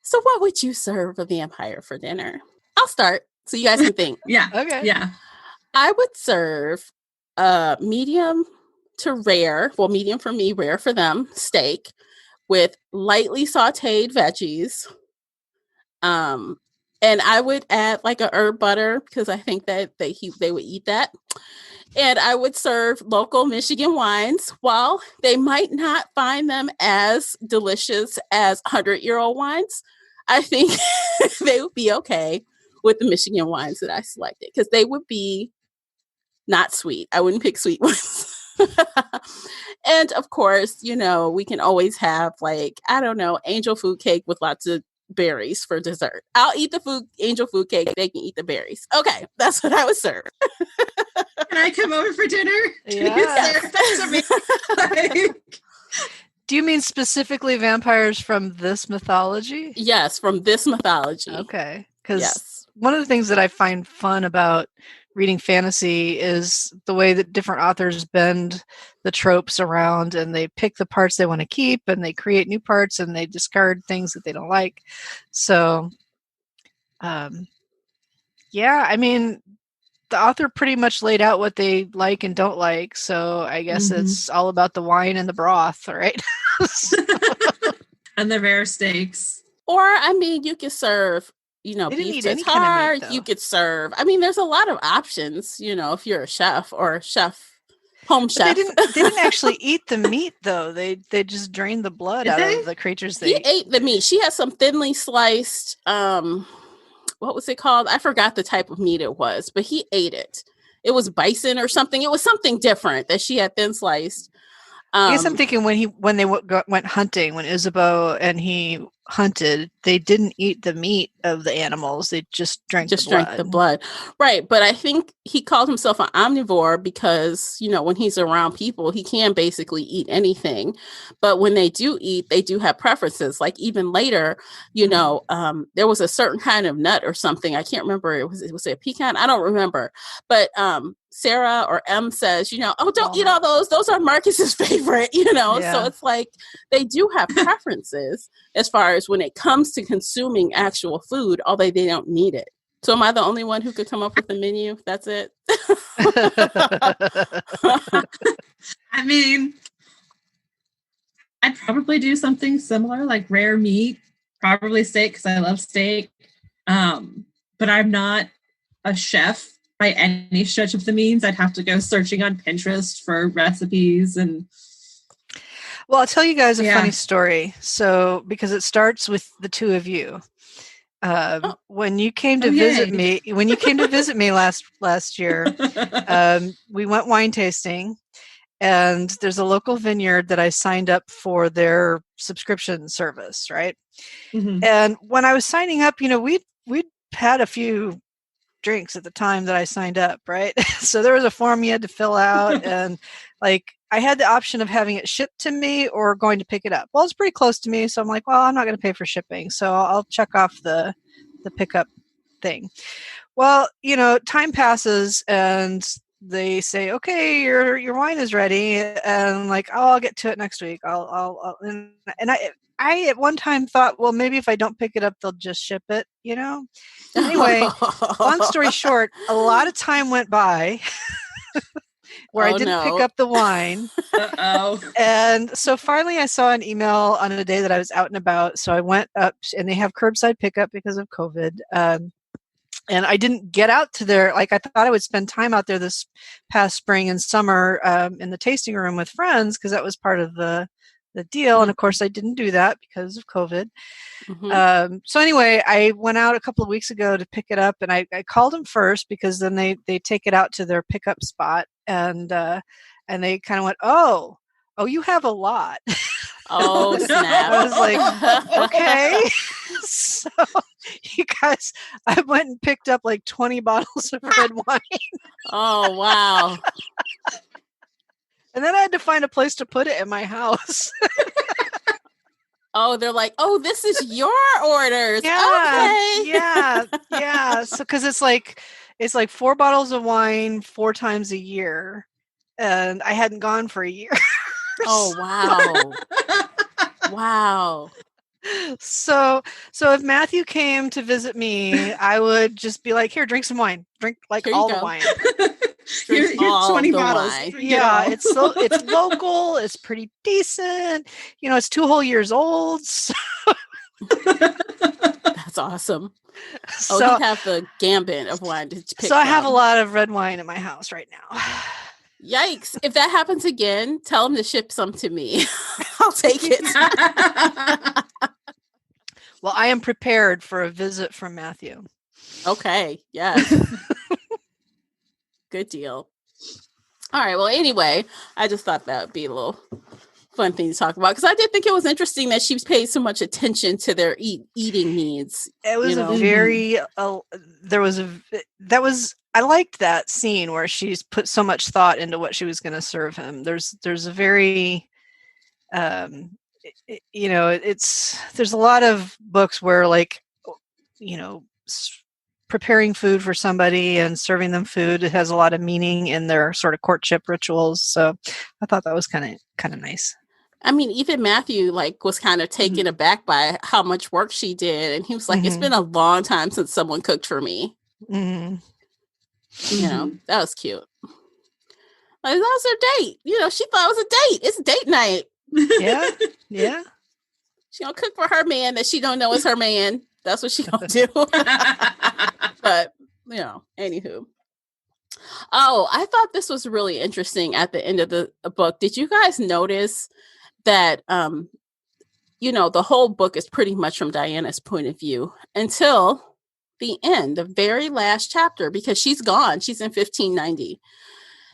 So what would you serve a vampire for dinner? I'll start so you guys can think. Yeah. Okay. Yeah. I would serve medium to rare. Well, medium for me, rare for them. Steak with lightly sauteed veggies. And I would add like a herb butter because I think that they would eat that. And I would serve local Michigan wines. While they might not find them as delicious as 100-year-old wines, I think they would be okay with the Michigan wines that I selected because they would be not sweet. I wouldn't pick sweet ones. And of course, we can always have, like, I don't know, angel food cake with lots of berries for dessert. I'll eat the angel food cake. They can eat the berries. Okay, that's what I would serve. Can I come over for dinner? Yeah. That's amazing. Do you mean specifically vampires from this mythology? Yes, from this mythology. Okay. Because yes. One of the things that I find fun about reading fantasy is the way that different authors bend the tropes around, and they pick the parts they want to keep and they create new parts and they discard things that they don't like. So, yeah, I mean, the author pretty much laid out what they like and don't like. So I guess it's all about the wine and the broth, right? And the rare steaks. Or, I mean, you could serve, beef tartare. Kind of meat, you could serve. I mean, there's a lot of options, if you're a chef or home chef. They didn't actually eat the meat, though. They just drained the blood out of the creatures. He ate the meat. She had some thinly sliced, what was it called? I forgot the type of meat it was, but he ate it. It was bison or something. It was something different that she had thin sliced. I guess I'm thinking when they went hunting, when Isabeau and he hunted, they didn't eat the meat of the animals. They just drank the blood. Right. But I think he called himself an omnivore because, when he's around people, he can basically eat anything. But when they do eat, they do have preferences. Like even later, there was a certain kind of nut or something. I can't remember. Was it a pecan? I don't remember. But Sarah or M says, don't eat all those. Those are Marcus's favorite, Yeah. So it's like they do have preferences as far as when it comes to consuming actual food, although they don't need it. So am I the only one who could come up with a menu? That's it. I mean, I'd probably do something similar, like rare meat, probably steak because I love steak. But I'm not a chef by any stretch of the means. I'd have to go searching on Pinterest for recipes and. Well, I'll tell you guys a funny story. So, because it starts with the two of you. When you came to visit me last year, we went wine tasting, and there's a local vineyard that I signed up for their subscription service, right? Mm-hmm. And when I was signing up, we'd had a few drinks at the time that I signed up, right? So there was a form you had to fill out, and I had the option of having it shipped to me or going to pick it up. Well, it's pretty close to me, so I'm like, well, I'm not going to pay for shipping, so I'll check off the pickup thing. Well, time passes, and they say, okay, your wine is ready, and I'll get to it next week. And I at one time thought, well, maybe if I don't pick it up, they'll just ship it, Anyway, long story short, a lot of time went by where I didn't pick up the wine. Uh-oh. And so finally I saw an email on a day that I was out and about. So I went up, and they have curbside pickup because of COVID. And I didn't get out to there. I thought I would spend time out there this past spring and summer in the tasting room with friends, because that was part of the deal. And of course I didn't do that because of COVID. Mm-hmm. So anyway, I went out a couple of weeks ago to pick it up, and I called them first because then they take it out to their pickup spot, and they kind of went, oh, you have a lot. Oh, snap. I was like, okay. So you guys, I went and picked up 20 bottles of red wine. Oh, wow. And then I had to find a place to put it in my house. Oh, they're like, oh, this is your orders. Yeah, okay. yeah. So, because it's 4 bottles of wine 4 times a year, and I hadn't gone for a year. Oh, wow. Wow. So if Matthew came to visit me, I would just be like, here, drink some wine. Drink all the wine. Here's 20 bottles. Yeah, it's local. It's pretty decent. It's 2 whole years old. So. That's awesome. So you have the gambit of wine to pick So I have a lot of red wine in my house right now. Yikes. If that happens again, tell them to ship some to me. I'll take it. Well, I am prepared for a visit from Matthew. Okay. Yeah. Good deal. All right. Well, anyway, I just thought that would be a little fun thing to talk about, because I did think it was interesting that she paid so much attention to their eating needs. It was a very I liked that scene where she's put so much thought into what she was going to serve him. There's a very there's a lot of books where, like, preparing food for somebody and serving them food, it has a lot of meaning in their sort of courtship rituals. So I thought that was kind of nice. I mean, even Matthew was kind of taken aback by how much work she did, and he was like, "It's been a long time since someone cooked for me." Mm-hmm. That was cute. Like, that was her date. She thought it was a date. It's date night. Yeah. She gonna cook for her man that she don't know is her man. That's what she gonna do. But anywho. Oh, I thought this was really interesting at the end of the book. Did you guys notice that the whole book is pretty much from Diana's point of view until the end, the very last chapter, because she's gone. She's in 1590.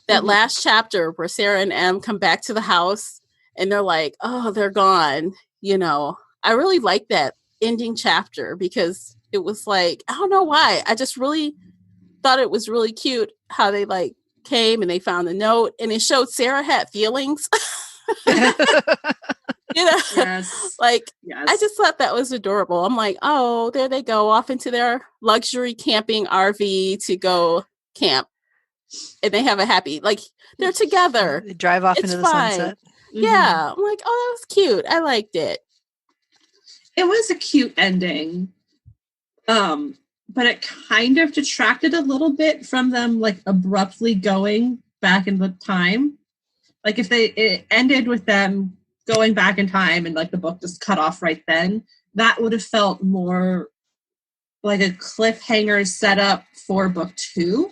That last chapter where Sarah and Em come back to the house and they're like, oh, they're gone. I really like that ending chapter because it was like, I don't know why. I just really thought it was really cute how they came and they found the note and it showed Sarah had feelings. Yes. Yes. I just thought that was adorable. I'm like, oh, there they go off into their luxury camping RV to go camp. And they have a happy, they're together. They drive off into the sunset. Yeah. I'm like, oh, that was cute. I liked it. It was a cute ending. But it kind of detracted a little bit from them abruptly going back in the time. If it ended with them going back in time and the book just cut off right then, that would have felt more like a cliffhanger setup for book 2.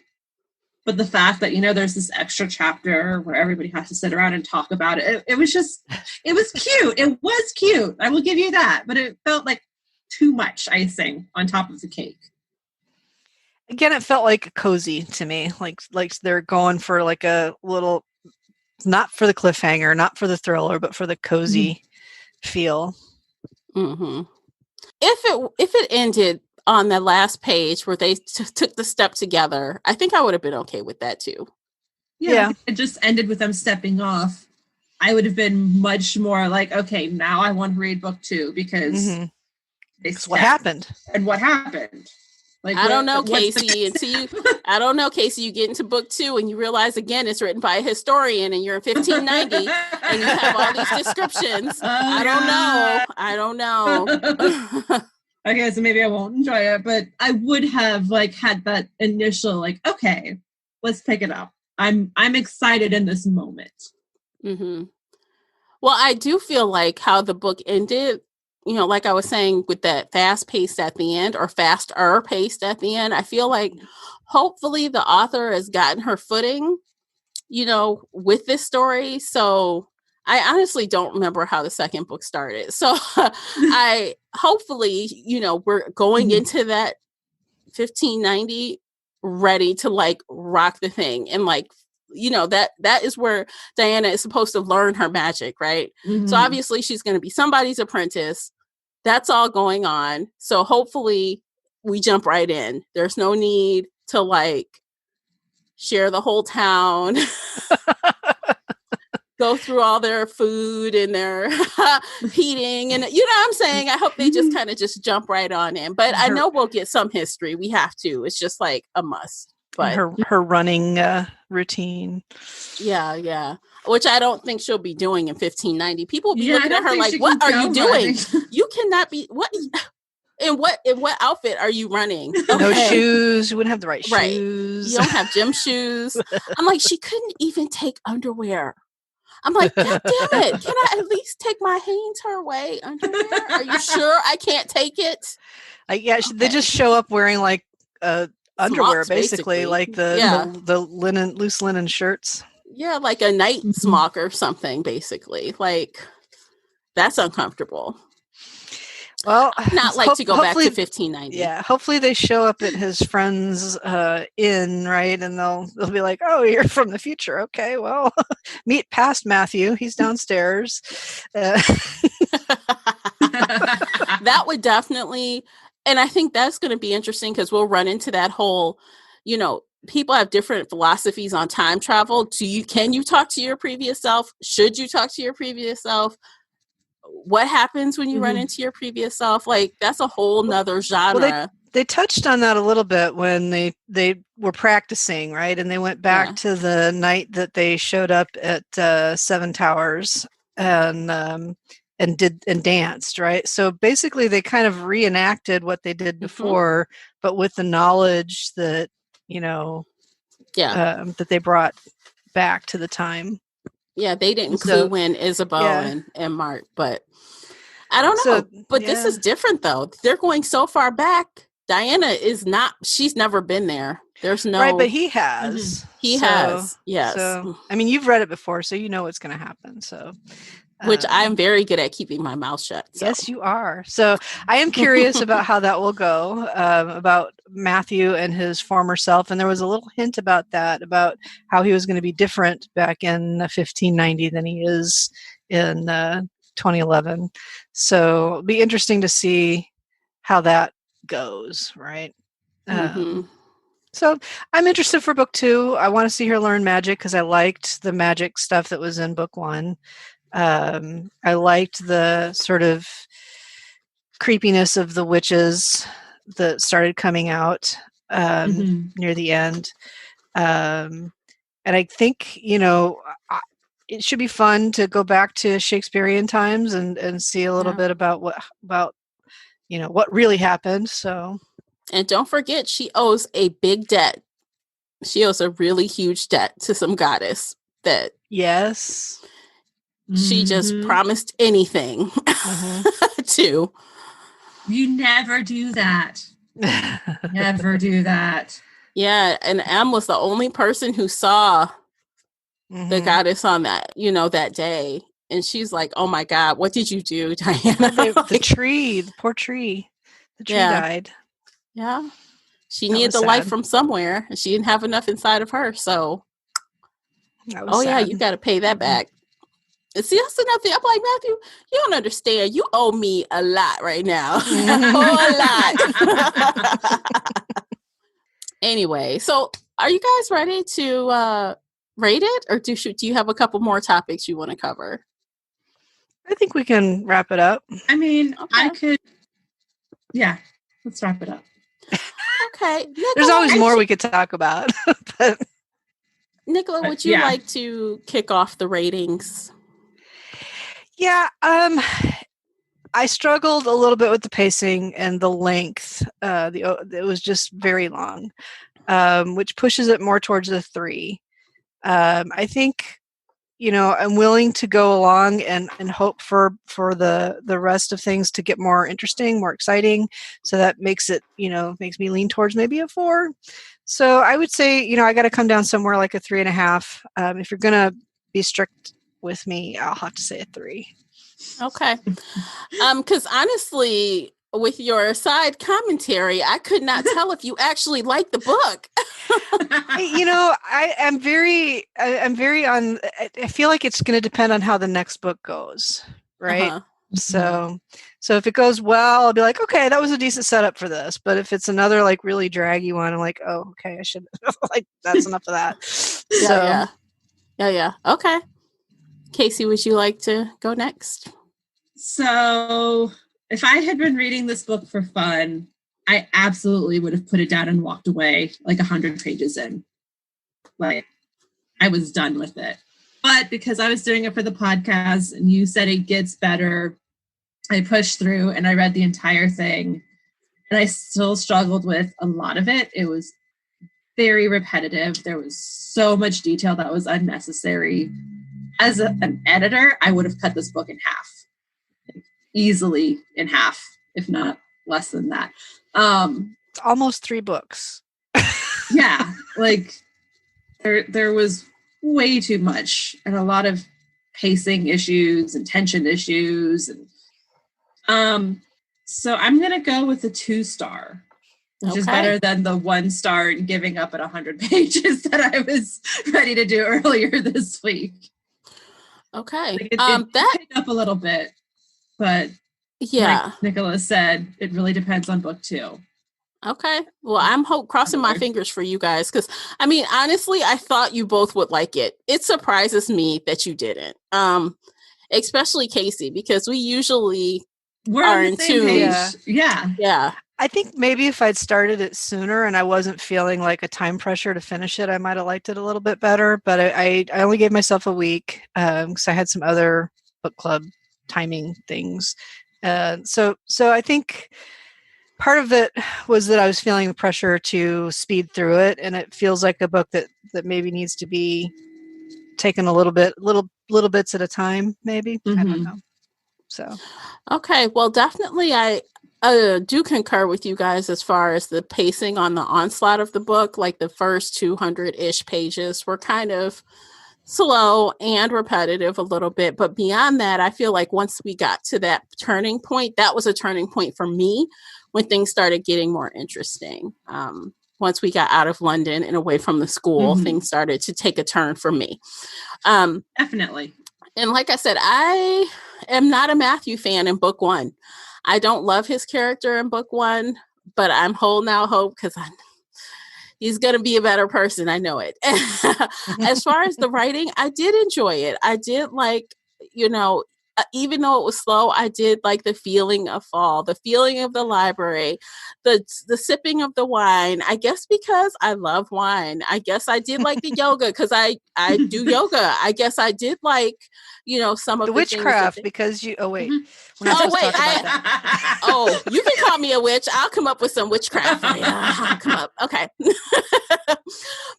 But the fact that, there's this extra chapter where everybody has to sit around and talk about it. It was cute. It was cute. I will give you that. But it felt like too much icing on top of the cake. Again, it felt cozy to me. Like they're going for a little, not for the cliffhanger, not for the thriller, but for the cozy feel. Mm-hmm. If it ended on the last page where they took the step together, I think I would have been okay with that too. Yeah. It just ended with them stepping off. I would have been much more okay, now I want to read book 2 because what happened. And what happened. I don't know, Casey. I don't know, Casey. You get into book 2 and you realize again it's written by a historian, and you're in 1590, and you have all these descriptions. I don't know. Okay, so maybe I won't enjoy it, but I would have had that initial okay, let's pick it up. I'm excited in this moment. Mm-hmm. Well, I do feel how the book ended. Like I was saying, with that fast pace at the end, or faster paced at the end, I feel hopefully the author has gotten her footing, with this story. So I honestly don't remember how the second book started. So I hopefully, we're going into that 1590 ready to rock the thing. And that is where Diana is supposed to learn her magic, right? Mm-hmm. So obviously she's going to be somebody's apprentice. That's all going on. So hopefully we jump right in. There's no need to share the whole town, go through all their food and their heating. And you know what I'm saying? I hope they just kind of just jump right on in. But I know we'll get some history. We have to. It's just a must. But her running routine. Yeah. Which I don't think she'll be doing in 1590. People will be looking at her what are you doing? You cannot be what in what outfit are you running? Okay. No shoes. You wouldn't have the right shoes. You don't have gym shoes. I'm she couldn't even take underwear. I'm God damn it. Can I at least take my Hanes her way underwear? Are you sure I can't take it? Okay. They just show up wearing underwear, basically. The linen, loose linen shirts. Yeah, a night smock or something, basically. That's uncomfortable. Well, Not like to go back to 1590. Yeah, hopefully they show up at his friend's inn, right? And they'll be like, "Oh, you're from the future. Okay, well, meet past Matthew. He's downstairs." That would definitely, and I think that's going to be interesting because we'll run into that whole, people have different philosophies on time travel. Can you talk to your previous self? Should you talk to your previous self? What happens when you run into your previous self? Like, that's a whole nother genre. Well, they touched on that a little bit when they were practicing, right? And they went back to the night that they showed up at Seven Towers and danced, right? So basically they kind of reenacted what they did before, but with the knowledge that, that they brought back to the time. Yeah, they didn't clue in Isabeau and Mark, but I don't know. But this is different, though. They're going so far back. Diana is not, she's never been there. There's no... Right, but he has. He has, yes. So, I mean, you've read it before, so you know what's going to happen, so... Which I'm very good at keeping my mouth shut. So. Yes, you are. So I am curious about how that will go, about Matthew and his former self. And there was a little hint about that, about how he was going to be different back in 1590 than he is in 2011. So it'll be interesting to see how that goes, right? So I'm interested for book 2. I want to see her learn magic because I liked the magic stuff that was in book 1. I liked the sort of creepiness of the witches that started coming out near the end. And I think, it should be fun to go back to Shakespearean times and see a little bit about what really happened. So, and don't forget, she owes a big debt. She owes a really huge debt to some goddess that. Yes. She just promised anything to. You never do that. Never do that. Yeah, and Em was the only person who saw the goddess on that, that day. And she's like, "Oh my God, what did you do, Diana?" The tree, the poor tree. The tree died. Yeah. She needed the life from somewhere, and she didn't have enough inside of her. So, sad. You got to pay that back. See, that's another thing. I'm like, Matthew, you don't understand. You owe me a lot right now. A whole lot. Anyway, so are you guys ready to rate it? Or do you have a couple more topics you want to cover? I think we can wrap it up. I mean, I could. Yeah, let's wrap it up. Okay. Nicola, there's always more we could talk about. But Nicola, would you like to kick off the ratings? Yeah, I struggled a little bit with the pacing and the length. It was just very long, which pushes it more towards the 3. I think, I'm willing to go along and hope for the rest of things to get more interesting, more exciting. So that makes it, makes me lean towards maybe a 4. So I would say, I got to come down somewhere like a 3.5. If you're going to be strict with me, I'll have to say a 3. Okay. Because honestly, with your side commentary, I could not tell if you actually liked the book. I'm very on. I feel like it's going to depend on how the next book goes, right? So if it goes well, I'll be like, okay, that was a decent setup for this. But if it's another like really draggy one, I'm like, oh, okay, I should like that's enough of that. Yeah. Okay. Casey, would you like to go next? So if I had been reading this book for fun, I absolutely would have put it down and walked away like 100 pages in. Like, I was done with it. But because I was doing it for the podcast and you said it gets better, I pushed through and I read the entire thing. And I still struggled with a lot of it. It was very repetitive. There was so much detail that was unnecessary. As an editor, I would have cut this book in half. Easily in half, if not less than that. It's almost 3 books. Yeah, like there was way too much and a lot of pacing issues and tension issues, and So I'm going to go with the 2-star, which is better than the 1-star and giving up at 100 pages that I was ready to do earlier this week. Okay. It picked up a little bit, but like Nicola said, it really depends on book 2. Okay. Well, I'm crossing my fingers for you guys because, I mean, honestly, I thought you both would like it. It surprises me that you didn't, especially Casey, because we usually are in tune. Yeah. I think maybe if I'd started it sooner and I wasn't feeling like a time pressure to finish it, I might have liked it a little bit better. But I only gave myself a week because I had some other book club timing things. So I think part of it was that I was feeling the pressure to speed through it, and it feels like a book that maybe needs to be taken a little bits at a time, maybe. I don't know. So okay, well, definitely I do concur with you guys as far as the pacing on the onslaught of the book. Like the first 200-ish pages were kind of slow and repetitive a little bit, but beyond that, I feel like once we got to that turning point, that was a turning point for me when things started getting more interesting. Once we got out of London and away from the school, things started to take a turn for me. Definitely. And like I said, I am not a Matthew fan in book 1. I don't love his character in book 1, but I'm holding out hope because he's going to be a better person. I know it. As far as the writing, I did enjoy it. I did like, even though it was slow, I did like the feeling of fall, the feeling of the library, the sipping of the wine. I guess because I love wine. I guess I did like the yoga because I do yoga. I guess I did like, some of the witchcraft because you. Oh wait. You can call me a witch. I'll come up with some witchcraft. I'll come up. Okay.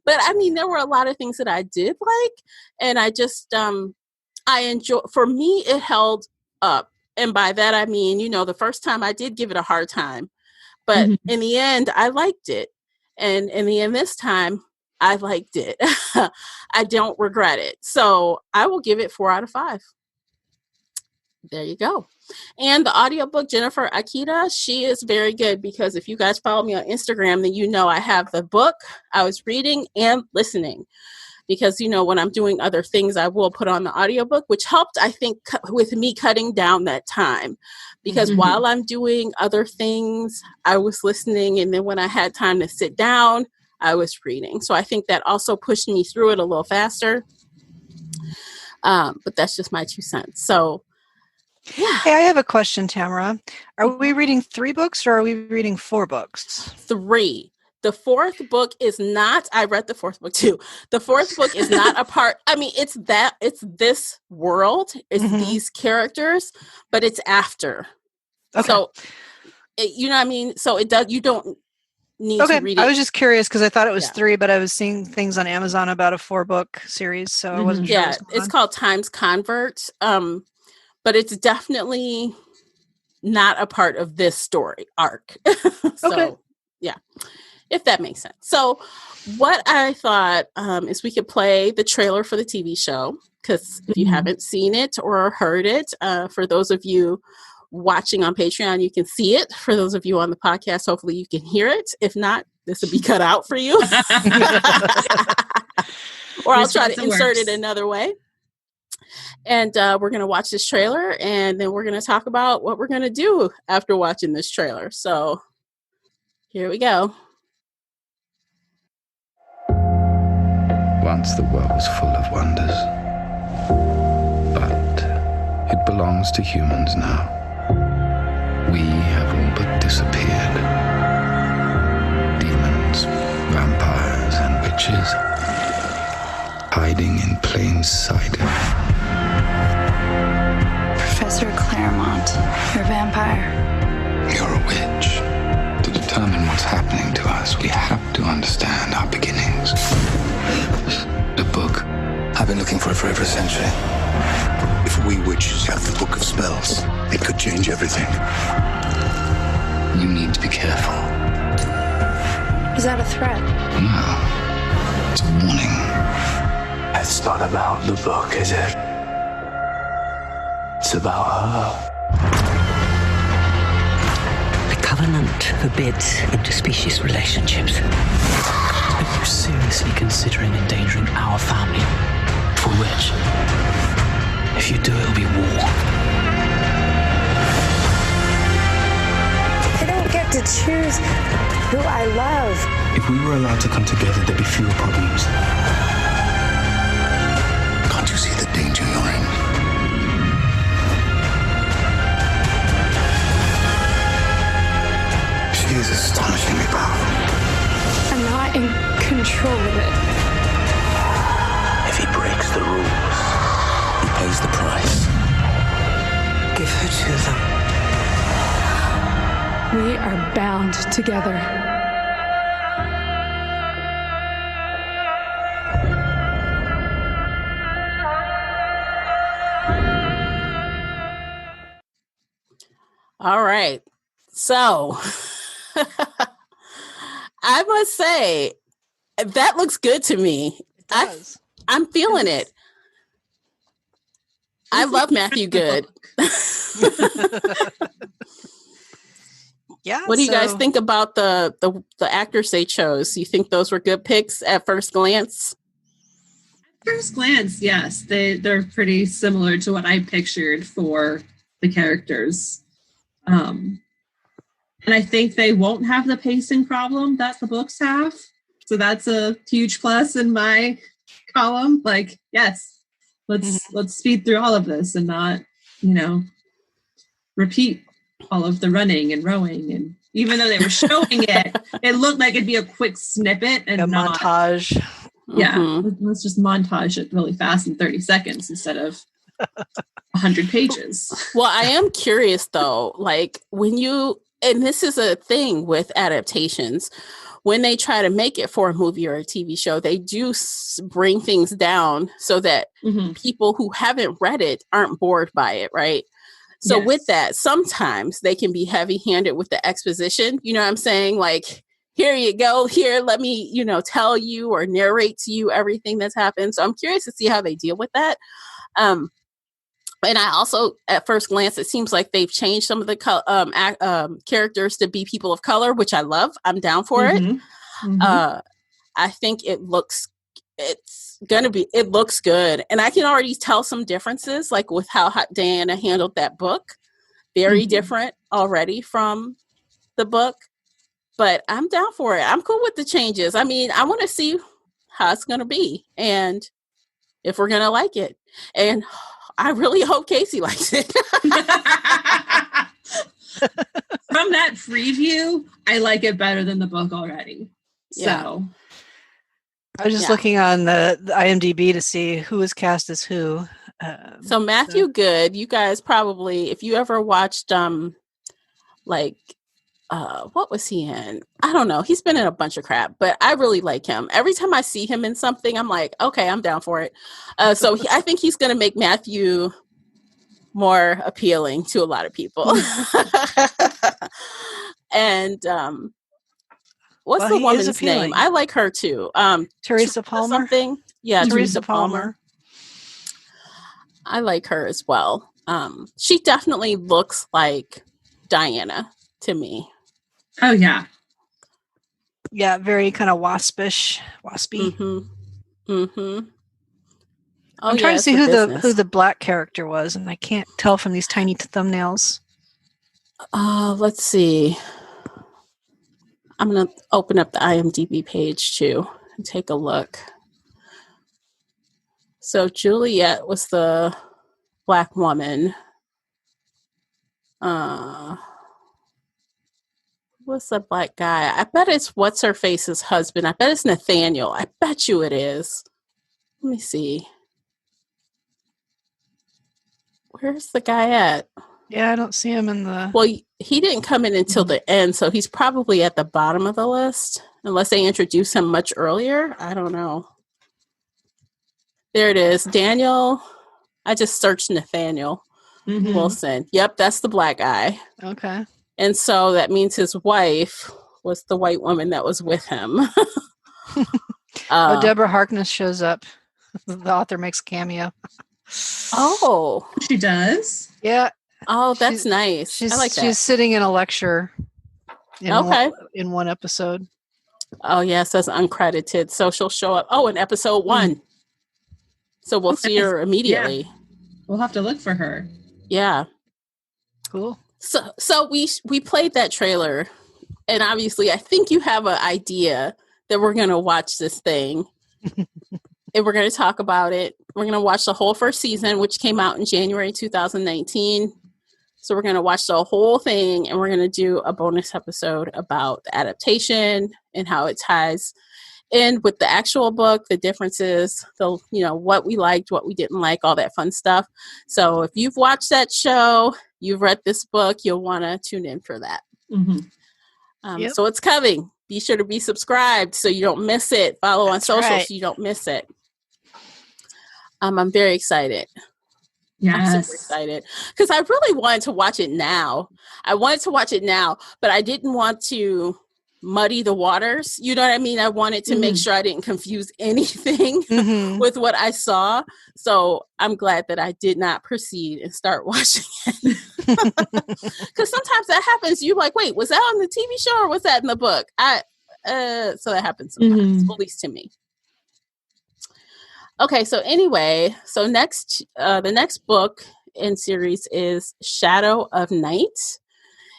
But I mean, there were a lot of things that I did like, and I just I enjoy. For me, it held up, and by that I mean, the first time I did give it a hard time, but in the end, I liked it, and in the end, this time, I liked it. I don't regret it, so I will give it 4 out of 5. There you go. And the audiobook, Jennifer Akita, she is very good because if you guys follow me on Instagram, then I have the book I was reading and listening. Because, when I'm doing other things, I will put on the audiobook, which helped, I think, with me cutting down that time. Because while I'm doing other things, I was listening. And then when I had time to sit down, I was reading. So I think that also pushed me through it a little faster. But that's just my 2 cents. So, yeah. Hey, I have a question, Tamara. Are we reading 3 books or are we reading 4 books? 3. The 4th book is not, I read the 4th book too. The 4th book is not a part, it's this world, it's these characters, but it's after. Okay. So, So it does, you don't need to read it. I was just curious because I thought it was 3, but I was seeing things on Amazon about a 4-book series, so I wasn't sure. Yeah, it's called Times Convert, but it's definitely not a part of this story arc. So, yeah. If that makes sense. So what I thought is we could play the trailer for the TV show, because if you haven't seen it or heard it, for those of you watching on Patreon, you can see it. For those of you on the podcast, hopefully you can hear it. If not, this will be cut out for you. Or I'll try to insert it another way. And we're going to watch this trailer, and then we're going to talk about what we're going to do after watching this trailer. So here we go. Once the world was full of wonders, but it belongs to humans now. We have all but disappeared. Demons, vampires, and witches, hiding in plain sight. Professor Claremont, you're a vampire. You're a witch. To determine what's happening to us, we have to understand our beginnings. The book. I've been looking for it for over a century. If we witches have the book of spells, it could change everything. You need to be careful. Is that a threat? No. It's a warning. It's not about the book, is it? It's about her. covenant forbids interspecies relationships. Are you seriously considering endangering our family? For which, if you do, it'll be war. I don't get to choose who I love. If we were allowed to come together, there'd be fewer problems. Can't you see the danger you're in? She is astonishingly powerful. I'm not in control of it. If he breaks the rules, he pays the price. Give her to them. We are bound together. All right. So I must say that looks good to me. It does. I'm feeling it. I love Matthew Good. Yeah. What do you guys think about the actors they chose? You think those were good picks at first glance? First glance, yes. They're pretty similar to what I pictured for the characters. And I think they won't have the pacing problem that the books have. So that's a huge plus in my column. Like, yes, let's speed through all of this and not, repeat all of the running and rowing. And even though they were showing it, it looked like it'd be a quick snippet and a not montage. Yeah, let's just montage it really fast in 30 seconds instead of 100 pages. Well, I am curious though, like and this is a thing with adaptations, when they try to make it for a movie or a TV show, they do bring things down so that people who haven't read it aren't bored by it, right? So with that, sometimes they can be heavy-handed with the exposition. You know what I'm saying? Like, here you go. Here, let me, tell you or narrate to you everything that's happened. So I'm curious to see how they deal with that. And I also, at first glance, it seems like they've changed some of the characters to be people of color, which I love. I'm down for it. I think it looks good. And I can already tell some differences, like with how Diana handled that book. Very different already from the book. But I'm down for it. I'm cool with the changes. I mean, I want to see how it's going to be and if we're going to like it. And I really hope Casey likes it. From that preview, I like it better than the book already. Yeah. So I was just looking on the IMDb to see who is cast as who. So Matthew Good, you guys probably, if you ever watched, what was he in? I don't know. He's been in a bunch of crap, but I really like him. Every time I see him in something, I'm like, okay, I'm down for it. I think he's going to make Matthew more appealing to a lot of people. And what's the woman's name? I like her too. Teresa Palmer. Something. Yeah, Teresa Palmer. I like her as well. She definitely looks like Diana to me. Oh, yeah. Yeah, very kind of waspy. I'm trying to see who the black character was, and I can't tell from these tiny thumbnails. Let's see. I'm going to open up the IMDb page, too, and take a look. So Juliet was the black woman. What's the black guy? I bet it's What's-Her-Face's husband. I bet it's Nathaniel. I bet you it is. Let me see. Where's the guy at? Yeah, I don't see him in the... Well, he didn't come in until the end, so he's probably at the bottom of the list. Unless they introduce him much earlier. I don't know. There it is. Daniel. I just searched Nathaniel Wilson. Yep, that's the black guy. Okay. And so that means his wife was the white woman that was with him. Deborah Harkness shows up. The author makes a cameo. Oh. She does? Yeah. Oh, that's nice. I like that. She's sitting in a lecture in one episode. Oh, yeah, it says uncredited. So she'll show up. Oh, in episode 1. So we'll see her immediately. Yeah. We'll have to look for her. Yeah. Cool. So we played that trailer, and obviously I think you have an idea that we're going to watch this thing. And we're going to talk about it. We're going to watch the whole first season, which came out in January 2019. So we're going to watch the whole thing, and we're going to do a bonus episode about the adaptation and how it ties in with the actual book, the differences, what we liked, what we didn't like, all that fun stuff. So if you've watched that show, you've read this book, you'll want to tune in for that. Mm-hmm. So it's coming. Be sure to be subscribed so you don't miss it. Follow on social so you don't miss it. I'm very excited. Yes. I'm super excited because I really wanted to watch it now. But I didn't want to muddy the waters. You know what I mean? I wanted to make sure I didn't confuse anything with what I saw. So I'm glad that I did not proceed and start watching it. Because sometimes that happens. You're like, wait, was that on the TV show or was that in the book? So that happens sometimes, at least to me. Okay, so anyway, the next book in series is Shadow of Night,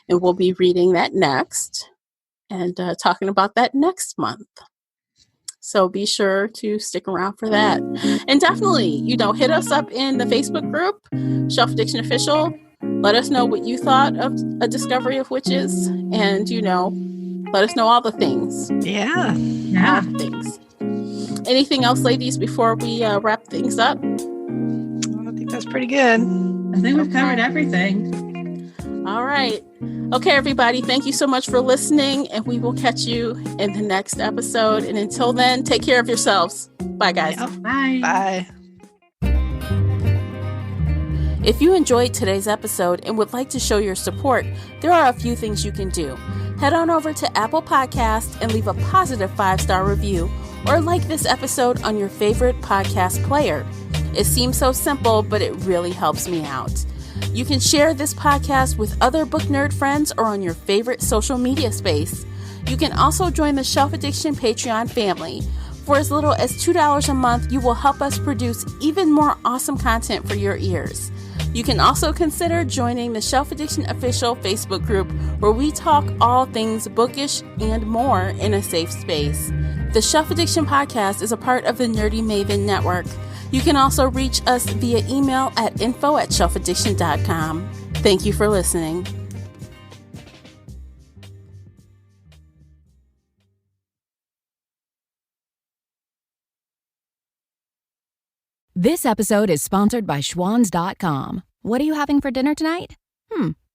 and we'll be reading that next and talking about that next month. So be sure to stick around for that. And definitely, hit us up in the Facebook group, Shelf Addiction Official. Let us know what you thought of A Discovery of Witches, and, let us know all the things. Yeah. All the things. Anything else, ladies, before we wrap things up? I think that's pretty good. I think we've covered everything. All right. Okay, everybody. Thank you so much for listening, and we will catch you in the next episode. And until then, take care of yourselves. Bye, guys. Yep. Bye. Bye. If you enjoyed today's episode and would like to show your support, there are a few things you can do. Head on over to Apple Podcasts and leave a positive 5-star review, or like this episode on your favorite podcast player. It seems so simple, but it really helps me out. You can share this podcast with other book nerd friends or on your favorite social media space. You can also join the Shelf Addiction Patreon family. For as little as $2 a month, you will help us produce even more awesome content for your ears. You can also consider joining the Shelf Addiction Official Facebook group, where we talk all things bookish and more in a safe space. The Shelf Addiction Podcast is a part of the Nerdy Maven Network. You can also reach us via email at info@shelfaddiction.com. Thank you for listening. This episode is sponsored by Schwans.com. What are you having for dinner tonight?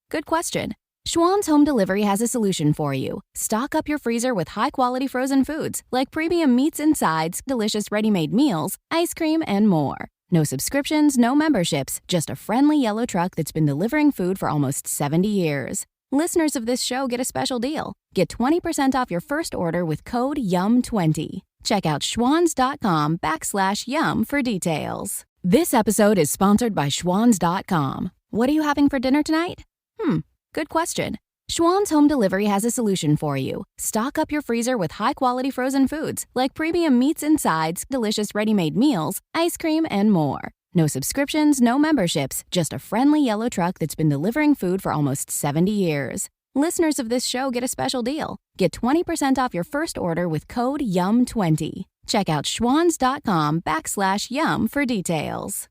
Good question. Schwann's Home Delivery has a solution for you. Stock up your freezer with high-quality frozen foods like premium meats and sides, delicious ready-made meals, ice cream, and more. No subscriptions, no memberships, just a friendly yellow truck that's been delivering food for almost 70 years. Listeners of this show get a special deal. Get 20% off your first order with code YUM20. Check out schwans.com/yum for details. This episode is sponsored by Schwans.com. What are you having for dinner tonight? Good question. Schwann's Home Delivery has a solution for you. Stock up your freezer with high-quality frozen foods like premium meats and sides, delicious ready-made meals, ice cream, and more. No subscriptions, no memberships, just a friendly yellow truck that's been delivering food for almost 70 years. Listeners of this show get a special deal. Get 20% off your first order with code YUM20. Check out schwans.com/yum for details.